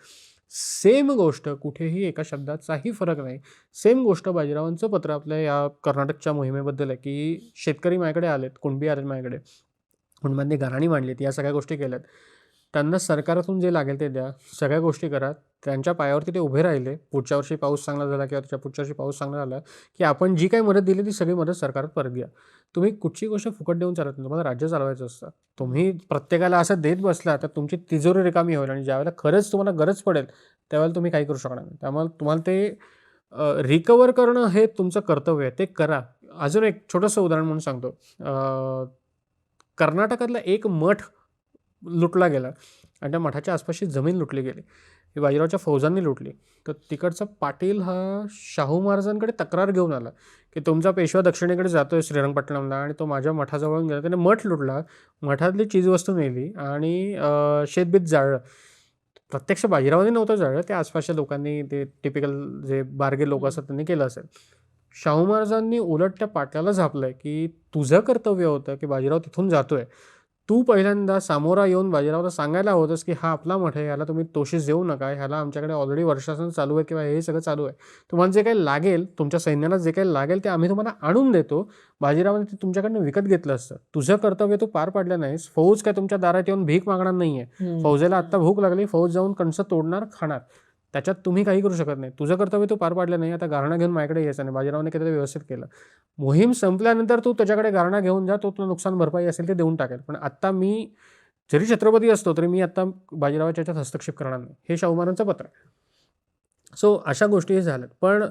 सेम गोष्ट, कुठेही एका शब्दाचाही फरक नाही. सेम गोष्ट बाजीरावांचं पत्र आपल्या या कर्नाटकच्या मोहिमेबद्दल आहे की शेतकरी माझ्याकडे आलेत, कुणबी आलेत माझ्याकडे, कुणबांनी घराणी मांडलीत, या सगळ्या गोष्टी केल्यात. त्यांना सरकारातून जे लागेल ते द्या, सगळ्या गोष्टी करा. त्यांच्या पायावरती ते उभे राहिले. पुढच्या वर्षी पाऊस चांगला झाला किंवा त्याच्या पुढच्या वर्षी पाऊस चांगला झाला की आपण जी काही मदत दिली ती सगळी मदत सरकारात परत घ्या. तुम्ही कुठची गोष्ट फुकट देऊन चालत नाही. तुम्हाला राज्य चालवायचं असतं. तुम्ही प्रत्येकाला असं देत बसला तर तुमची तिजोरी रिकामी होईल आणि ज्यावेळेला खरंच तुम्हाला गरज पडेल त्यावेळेला तुम्ही काही करू शकणार नाही. त्यामुळे तुम्हाला ते रिकवर करणं हे तुमचं कर्तव्य आहे, ते करा. अजून एक छोटंसं उदाहरण म्हणून सांगतो. कर्नाटकातला एक मठ लुटला गेला आणि त्या मठाच्या आसपासची जमीन लुटली गेली. ही बाजीरावच्या फौजांनी लुटली. तर तिकडचा पाटील हा शाहू महाराजांकडे तक्रार घेऊन आला की तुमचा पेशवा दक्षिणेकडे जातोय श्रीरंगपट्टणमला आणि तो माझ्या मठाजवळ गेला, त्याने मठ लुटला, मठातली चीजवस्तू नेली आणि शेतबीत जाळलं. प्रत्यक्ष बाजीरावांनी नव्हतं जाळलं, त्या आसपासच्या लोकांनी, ते टिपिकल जे बारगे लोक असतात त्यांनी केलं असेल. शाहू महाराजांनी उलट त्या पाटलाला झापलंय की तुझं कर्तव्य होतं की बाजीराव तिथून जातोय, तू पहिल्यांदा सामोरा येऊन बाजीरावला सांगायला होतंस की हा आपला मठ आहे, ह्याला तुम्ही तोशीस देऊ नका, ह्याला आमच्याकडे ऑलरेडी वर्षासन चालू आहे किंवा हे सगळं चालू आहे, तुम्हाला जे काही लागेल, तुमच्या सैन्याला जे काही लागेल ते आम्ही तुम्हाला आणून देतो. बाजीरावाने ते तुमच्याकडनं विकत घेतलं असतं. तुझं कर्तव्य तू पार पाडलं नाहीस. फौज काय तुमच्या दारात येऊन भीक मागणार नाहीये. फौजेला आत्ता भूक लागली, फौज जाऊन कणसं तोडणार, खाणार. त्याच्यात तुम्ही काही करू शकत नाही. तुझं कर्तव्य तू पार पाडलं नाही, आता गारणा घेऊन माझ्याकडे यायचं नाही. बाजीरावाने काहीतरी व्यवस्थित केलं. मोहीम संपल्यानंतर तू त्याच्याकडे गारणा घेऊन जा, तो तुला नुकसान भरपाई असेल ते देऊन टाकेल. पण आत्ता मी जरी छत्रपती असतो तरी मी आता बाजीरावाच्या याच्यात हस्तक्षेप करणार नाही, हे शाहू महाराजांचं पत्र आहे. सो अशा गोष्टी झाल्यात. पण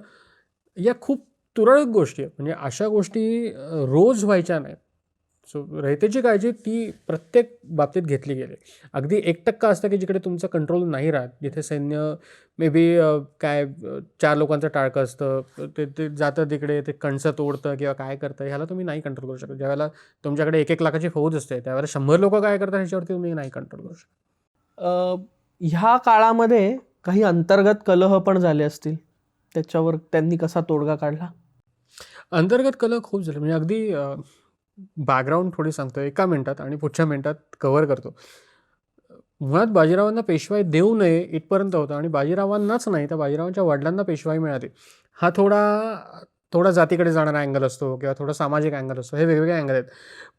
या खूप तुरळक गोष्टी आहेत, म्हणजे अशा गोष्टी रोज व्हायच्या नाहीत. सो रयतेची काळजी ती प्रत्येक बाबतीत घेतली गेली. अगदी 1% असतं की जिकडे तुमचं कंट्रोल नाही राहत, जिथे सैन्य मे बी 4 लोकांचं टाळकं असतं, ते ते जातं तिकडे, ते कणसं तोडतं किंवा काय करतं, ह्याला तुम्ही नाही कंट्रोल करू शकत. ज्यावेळेला तुमच्याकडे 1-1 लाखाची फौज असते, त्यावेळेला 100 लोकं काय करतात ह्याच्यावरती तुम्ही नाही कंट्रोल करू शकत. ह्या काळामध्ये काही अंतर्गत कलह पण झाले असतील, त्याच्यावर त्यांनी कसा तोडगा काढला? अंतर्गत कलह खूप झाले, म्हणजे अगदी बॅकग्राऊंड थोडी सांगतो 1 मिनिटात आणि पुढच्या मिनिटात कव्हर करतो. मुळात बाजीरावांना पेशवाई देऊ नये इथपर्यंत होतं, आणि बाजीरावांनाच नाही तर बाजीरावांच्या वडिलांना पेशवाई मिळाली. हा थोडा जातीकडे जाणारा अँगल असतो किंवा थोडा सामाजिक अँगल असतो, हे वेगवेगळे अँगल आहेत.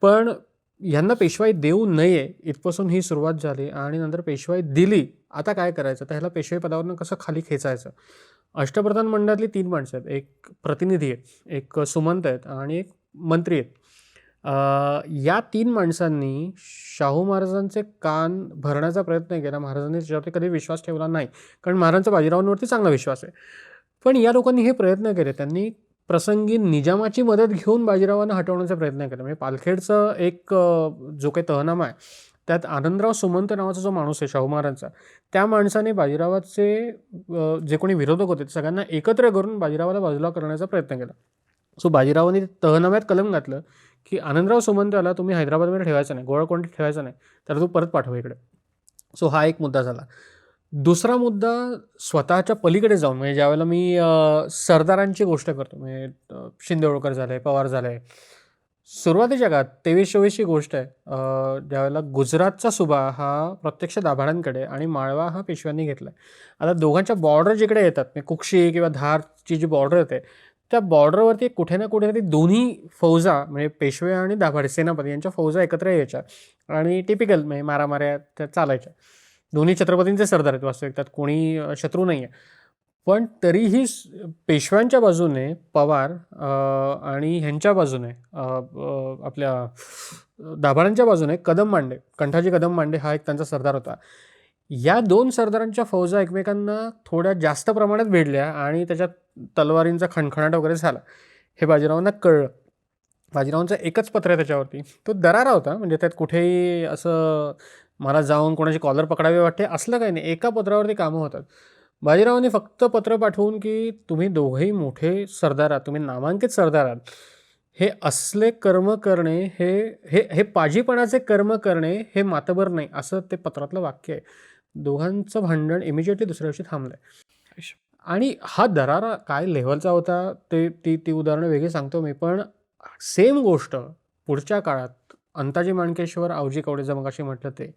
पण यांना पेशवाई देऊ नये इथपासून ही सुरुवात झाली, आणि नंतर पेशवाई दिली. आता काय करायचं, तर ह्याला पेशवाई पदावरनं कसं खाली खेचायचं. अष्टप्रधान मंडळातली 3 माणसं आहेत, एक प्रतिनिधी आहेत, एक सुमंत आहेत आणि एक मंत्री आहेत. या 3 माणसांनी शाहू महाराजांचे कान भरण्याचा प्रयत्न केला. महाराजांनी त्याच्यावरती कधी विश्वास ठेवला नाही, कारण महाराजांचा बाजीरावांवरती चांगला विश्वास आहे. पण या लोकांनी हे प्रयत्न केले. त्यांनी प्रसंगी निजामाची मदत घेऊन बाजीरावांना हटवण्याचा प्रयत्न केला. म्हणजे पालखेडचं एक जो काही तहनामा आहे, त्यात आनंदराव सुमंत नावाचा जो माणूस आहे शाहू महाराजांचा, त्या माणसाने बाजीरावाचे जे कोणी विरोधक होते सगळ्यांना एकत्र करून बाजीरावाला बाजूला करण्याचा प्रयत्न केला. सो बाजीरावांनी तहनाम्यात कलम घातलं की आनंदराव सुमंतला तुम्ही हैदराबादमध्ये ठेवायचा नाही, गोळकोंडीत ठेवायचा नाही, तर तो परत पाठवा इकडे. सो हा एक मुद्दा झाला. दुसरा मुद्दा स्वतःच्या पलीकडे जाऊन, म्हणजे ज्यावेळेला मी सरदारांची गोष्ट करतो, म्हणजे शिंदे होळकर झाले, पवार झाले, सुरुवातीच्या काळात 23-24ची गोष्ट आहे, ज्यावेळेला गुजरातचा सुभा हा प्रत्यक्ष दाभाडांकडे आणि माळवा हा पेशव्यांनी घेतला. आता दोघांच्या बॉर्डर जिकडे येतात, म्हणजे कुक्षी किंवा धारची जी बॉर्डर येते, त्या बॉर्डरवरती कुठे ना कुठेतरी दोन्ही फौजा, म्हणजे पेशवे आणि दाभाडे सेनापती यांच्या फौजा एकत्र यायच्या आणि टिपिकल म्हणजे मारामाऱ्या त्या चालायच्या. दोन्ही छत्रपतींचे सरदार आहेत, वास्तविक त्यात कोणी शत्रू नाही आहे. पण तरीही पेशव्यांच्या बाजूने पवार आणि ह्यांच्या बाजूने आपल्या दाभाडांच्या बाजूने कदम मांडे, कंठाजी कदम मांडे हा एक त्यांचा सरदार होता. या 2 सरदारांच्या फौजा एकमेकांना थोड्या जास्त प्रमाणात भिडल्या आणि त्याच्यात तलवारींचा खणखणाट वगैरे झाला. हे बाजीरावांना कळलं. बाजीरावांचं एकच पत्र आहे त्याच्यावरती, तो दरारा होता, म्हणजे त्यात कुठेही असं मला जाऊन कोणाची कॉलर पकडावी वाटते असलं काही नाही. एका पत्रावरती कामं होतात. बाजीरावांनी फक्त पत्र पाठवून की तुम्ही दोघेही मोठे सरदार आहात, तुम्ही नामांकित सरदार आहात, हे असले कर्म करणे हे हे हे पाजीपणाचे कर्म करणे हे मातबर नाही, असं ते पत्रातलं वाक्य आहे. दोघांचं भांडण इमिजिएटली दुसऱ्या दिवशी थांबलंय. आणि हा दरारा काय लेव्हलचा होता ते ती उदाहरणं वेगळी सांगतो मी. पण सेम गोष्ट पुढच्या काळात अंताजी माणकेश्वर, आवजी कवडेचं मगाशी म्हटलं ते,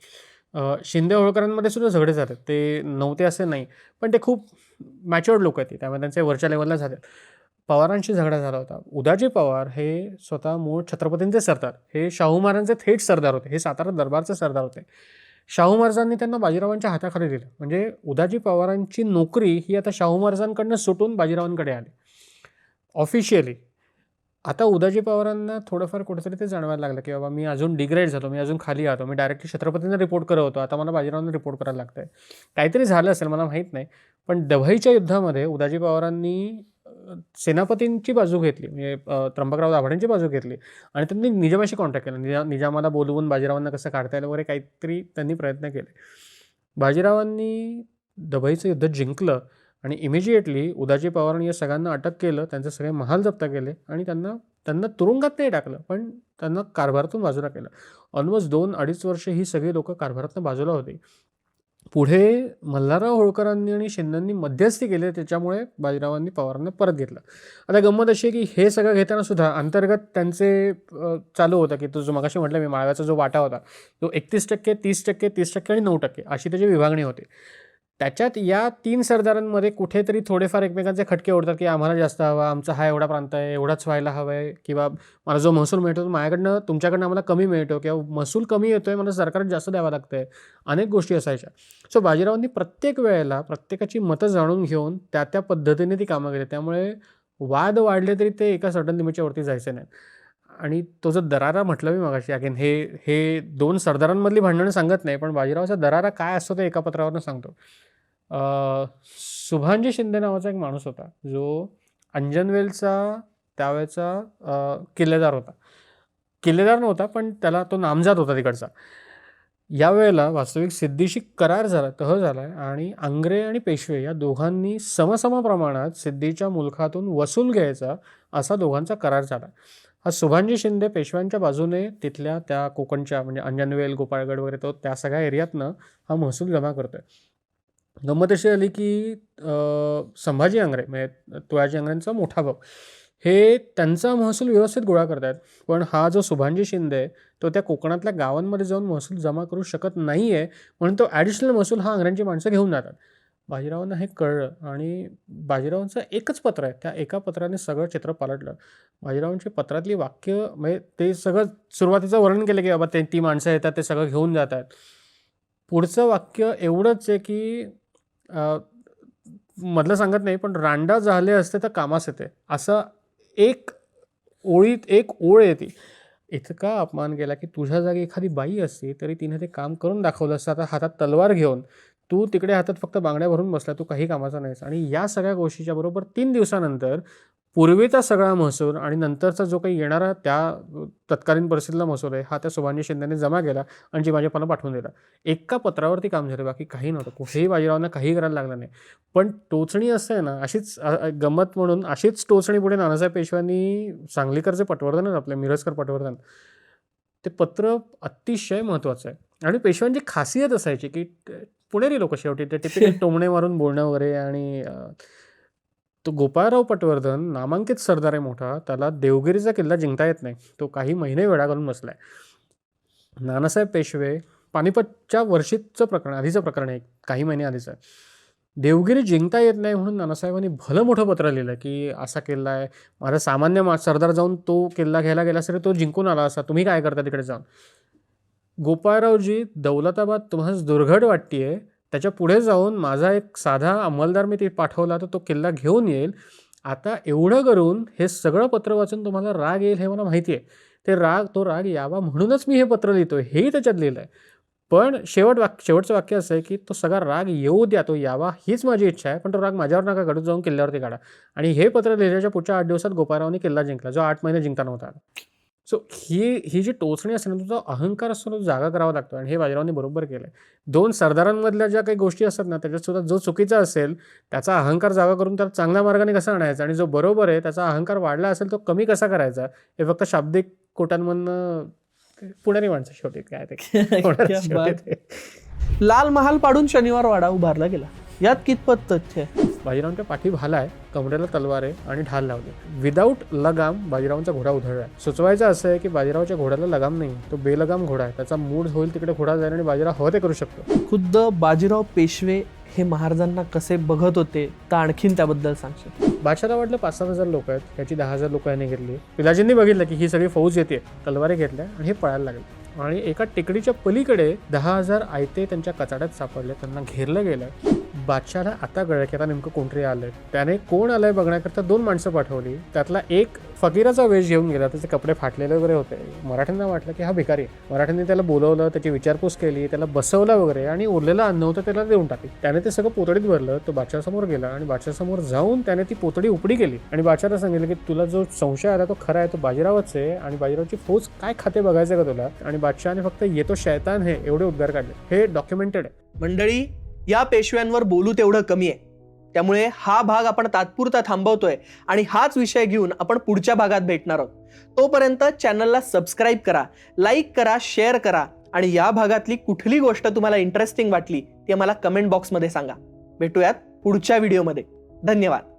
शिंदे होळकरांमध्ये सुद्धा झगडे झाले. ते नव्हते असे नाही, पण ते खूप मॅच्युअर्ड लोक आहेत, त्यामुळे त्यांचे वरच्या लेवलला झाले. पवारांशी झगडा झाला होता. उदाजी पवार हे स्वतः मूळ छत्रपतींचे सरदार, हे शाहू महाराजांचे थेट सरदार होते, हे सातारा दरबारचे सरदार होते. शाहू महाराजांनी त्यांना बाजीरावांच्या हाताखाली दिलं. म्हणजे उदाजी पवारांची नोकरी ही आता शाहू महाराजांकडनं सुटून बाजीरावांकडे आली ऑफिशियली. आता उदाजी पवारांना थोडंफार कुठेतरी ते जाणवायला लागलं की बाबा मी अजून डिग्रेड झालो, मी अजून खाली आलो, मी डायरेक्टली छत्रपतींना रिपोर्ट करत होतो, आता मला बाजीरावांना रिपोर्ट करायला लागतं आहे. काहीतरी झालं असेल, मला माहीत नाही. पण दभईच्या युद्धामध्ये उदाजी पवारांनी सेनापतींची बाजू घेतली, म्हणजे त्र्यंबकराव दाभाडेंची बाजू घेतली, आणि त्यांनी निजामाशी कॉन्टॅक्ट केला. निजामाला बोलवून बाजीरावांना कसं काढता येईल वगैरे काहीतरी त्यांनी प्रयत्न केले. बाजीरावांनी दभईचं युद्ध जिंकलं आणि इमिजिएटली उदाजी पवारांनी या सगळ्यांना अटक केलं, त्यांचे सगळे महाल जप्त केले आणि त्यांना तुरुंगात नाही टाकलं, पण त्यांना कारभारातून बाजूला केलं. ऑलमोस्ट 2-2.5 वर्ष ही सगळी लोकं कारभारातून बाजूला होती. पुढे मल्हारराव होळकरांनी आणि शिंदेंनी मध्यस्थी केली, त्याच्यामुळे बाजीरावांनी पवारांना परत घेतलं. आता गंमत अशी आहे की हे सगळं घेताना सुद्धा अंतर्गत त्यांचे चालू होतं की तो जो मगाशी म्हटलं मी, माळव्याचा जो वाटा होता तो 31%, 30%, 30% आणि 9% अशी त्याची विभागणी होती. त्याच्यात या 3 सरदारांमध्ये कुठेतरी थोडेफार एकमेकांचे खटके उडतात की आम्हाला जास्त हवा, आमचा हा एवढा प्रांत आहे, एवढाच व्हायला हवं आहे, किंवा मला जो महसूल मिळतो तो माझ्याकडनं तुमच्याकडनं आम्हाला कमी मिळतो, किंवा महसूल कमी येतोय, मला सरकारला जास्त द्यावं लागतं आहे, अनेक गोष्टी असायच्या. सो बाजीरावांनी प्रत्येक वेळेला प्रत्येकाची मतं जाणून घेऊन त्या पद्धतीने ती कामं केली. त्यामुळे वाद वाढले तरी ते एका सर्टन लिमिटच्या वरती जायचे नाहीत. आणि तो जो दरारा म्हटलं मी मगाशी, अगेन हे 2 सरदारांमधली भांडणं सांगत नाही, पण बाजीरावाचा दरारा काय असतो ते एका पत्रावरनं सांगतो. सुभानजी शिंदे नावाचा एक माणूस होता, जो अंजनवेलचा त्यावेळेचा किल्लेदार होता. किल्लेदार नव्हता, पण त्याला तो नामजाद होता तिकडचा. यावेळेला वास्तविक सिद्धीशी करार झाला, तह झाला आहे आणि आंग्रे आणि पेशवे या दोघांनी समसम प्रमाणात सिद्धीच्या मुलखातून वसूल घ्यायचा असा दोघांचा करार झाला. हा सुभानजी शिंदे पेशव्यांच्या बाजूने तिथल्या त्या कोकणच्या म्हणजे अंजनवेल, गोपाळगड वगैरे तो त्या सगळ्या एरियातनं हा महसूल जमा करतोय. गंमत अशी आली की संभाजी आंग्रे म्हणजे तुळाजी आंग्रेंचा मोठा भाऊ, हे त्यांचा महसूल व्यवस्थित गोळा करतायत, पण हा जो सुभानजी शिंदे तो त्या कोकणातल्या गावांमध्ये जाऊन महसूल जमा करू शकत नाही आहे, म्हणून तो ॲडिशनल महसूल हा आंग्र्यांची माणसं घेऊन जातात. बाजीरावांना हे कळलं आणि बाजीरावांचं एकच पत्र आहे, त्या एका पत्राने सगळं चित्र पालटलं. बाजीरावांची पत्रातली वाक्य म्हणजे ते सगळं सुरुवातीचं वर्णन केलं की बाबा ती माणसं येतात, ते सगळं घेऊन जातात. पुढचं वाक्य एवढंच आहे की मधलं सांगत नाही, पण रांडा झाले असते तर कामास येते, असं एक ओळ आहे ती. इतका अपमान केला की तुझ्या जागी एखादी बाई असती तरी तिने ते काम करून दाखवलं असतं. आता हातात तलवार घेऊन तू तिकडे हातात फक्त बांगड्या भरून बसला, तू काही कामाचा नाहीस. आणि या सगळ्या गोष्टीच्या बरोबर 3 दिवसानंतर पूर्वीचा सगळा महसूल आणि नंतरचा जो काही येणारा त्या तत्कालीन परिस्थितीला महसूल आहे, हा त्या सुभानजी शिंदेने जमा केला आणि जिमाजीपाला पाठवून दिला. एका पत्रावरती काम झालं, बाकी काही नव्हतं. कुठेही बाजीरावांना काही करायला लागलं नाही. पण टोचणी असते आहे ना, अशीच गंमत म्हणून अशीच टोचणी पुढे नानासाहेब पेशव्यांनी सांगलीकरचे पटवर्धन आहेत आपले, मिरजकर पटवर्धन, ते पत्र अतिशय महत्त्वाचं आहे. आणि पेशव्यांची खासियत असायची की पुणेरी लोक शेवटी ते टिपिकल टोमणे मारून बोलणं वगैरे. आणि तो गोपाळराव पटवर्धन नामांकित सरदार आहे मोठा, त्याला देवगिरीचा किल्ला जिंकता येत नाही, तो काही महिने वेळा घालून बसलाय. नानासाहेब पेशवे पानिपतच्या वर्षीचं प्रकरण, आधीचं प्रकरण आहे, काही महिने आधीचं आहे. देवगिरी जिंकता येत नाही म्हणून नानासाहेबांनी भलं मोठं पत्र लिहिलं की असा किल्ला आहे, माझा सामान्य सरदार जाऊन तो किल्ला घ्यायला गेला असेल तो जिंकून आला असा, तुम्ही काय करता तिकडे जाऊन. गोपाळरावजी, दौलताबाद तुम्हाला दुर्घट वाटतेय, त्याच्या पुढे जाऊन माझा एक साधा अंमलदार मी ते पाठवला तर तो किल्ला घेऊन येईल. आता एवढं करून हे सगळं पत्र वाचून तुम्हाला राग येईल हे मला माहिती आहे, तो राग यावा म्हणूनच मी हे पत्र लिहितोय, हेही त्याच्यात लिहिलं आहे. पण शेवटचं वाक्य असं आहे की तो सगळा राग येऊ द्या, तो यावा हीच माझी इच्छा आहे, पण तो राग माझ्यावर नका काढू, जाऊन किल्ल्यावरती काढा. आणि हे पत्र लिहिल्याच्या पुढच्या 8 दिवसात गोपाळरावांनी किल्ला जिंकला, जो 8 महिने जिंकता नव्हता. सो ही जी टोचणी असते ना, तुझा अहंकार असतो तो जागा करावा लागतो, आणि हे बाजीरावांनी बरोबर केलं आहे. 2 सरदारांमधल्या ज्या काही गोष्टी असतात ना, त्याच्यात सुद्धा जो चुकीचा असेल त्याचा अहंकार जागा करून त्याला चांगल्या मार्गाने कसा आणायचा, आणि जो बरोबर आहे त्याचा अहंकार वाढला असेल तो कमी कसा करायचा, हे फक्त शाब्दिक कोटांमधनं पुणेरी माणसं शेवटी काय ते. लाल महाल पाडून शनिवार वाडा उभारला गेला, यात कितपत तथ्य आहे? बाजीरावांच्या पाठी भाला आहे, कमरेला तलवार आहे आणि ढाल लावले. विदाऊट लगाम बाजीरावांचा घोडा उधळला आहे. सुचवायचं असं आहे की बाजीरावाच्या घोड्याला लगाम नाही, तो बेलगाम घोडा आहे, त्याचा मूड होईल तिकडे घोडा जाईल आणि बाजीराव हवं ते करू शकतो. खुद्द बाजीराव पेशवे हे महाराजांना कसे बघत होते तर आणखीन त्याबद्दल सांगशील? बादशाला वाटलं 5-7 हजार लोक आहेत, ह्याची 10,000 लोक याने घेतली. पिलाजींनी बघितलं की ही सगळी फौज येते, तलवारी घेतल्या आणि हे पळायला लागले. आणि एका टेकडीच्या पलीकडे 10,000 आयते त्यांच्या कचाड्यात सापडले, त्यांना घेरलं गेलं. बादशाला आता कळलं की आता नेमकं कोणतरी आलंय. त्याने कोण आलंय बघण्याकरता 2 माणसं पाठवली. त्यातला एक फकीराचा वेश घेऊन गेला, त्याचे कपडे फाटलेले वगैरे होते. मराठ्यांना वाटलं की हा भिकारी आहे. मराठ्यांनी त्याला बोलवलं, त्याची विचारपूस केली, त्याला बसवला वगैरे, आणि उरलेलं अन्न होतं त्याला देऊन टाकली. त्याने ते सगळं पोतडीत भरलं. तो बादशासमोर गेला आणि बादशासमोर जाऊन त्याने ती पोतडी उपडी केली आणि बादशाला सांगितलं की तुला जो संशय आला तो खरा आहे, तो बाजीरावच आहे, आणि बाजीरावची फौज काय खाते बघायचं का तुला. आणि बादशाने फक्त येतो शैतान हे एवढे उद्गार काढले. हे डॉक्युमेंटेड आहे. मंडळी, या पेशव्यांवर बोलू तेवढं कमी आहे, त्यामुळे हा भाग आपण तात्पुरता थांबवतोय आणि हाच विषय घेऊन आपण पुढच्या भागात भेटणार आहोत. तोपर्यंत चॅनलला सबस्क्राईब करा, लाईक करा, शेअर करा, आणि या भागातली कुठली गोष्ट तुम्हाला इंटरेस्टिंग वाटली ती मला कमेंट बॉक्समध्ये सांगा. भेटूयात पुढच्या व्हिडिओमध्ये. धन्यवाद.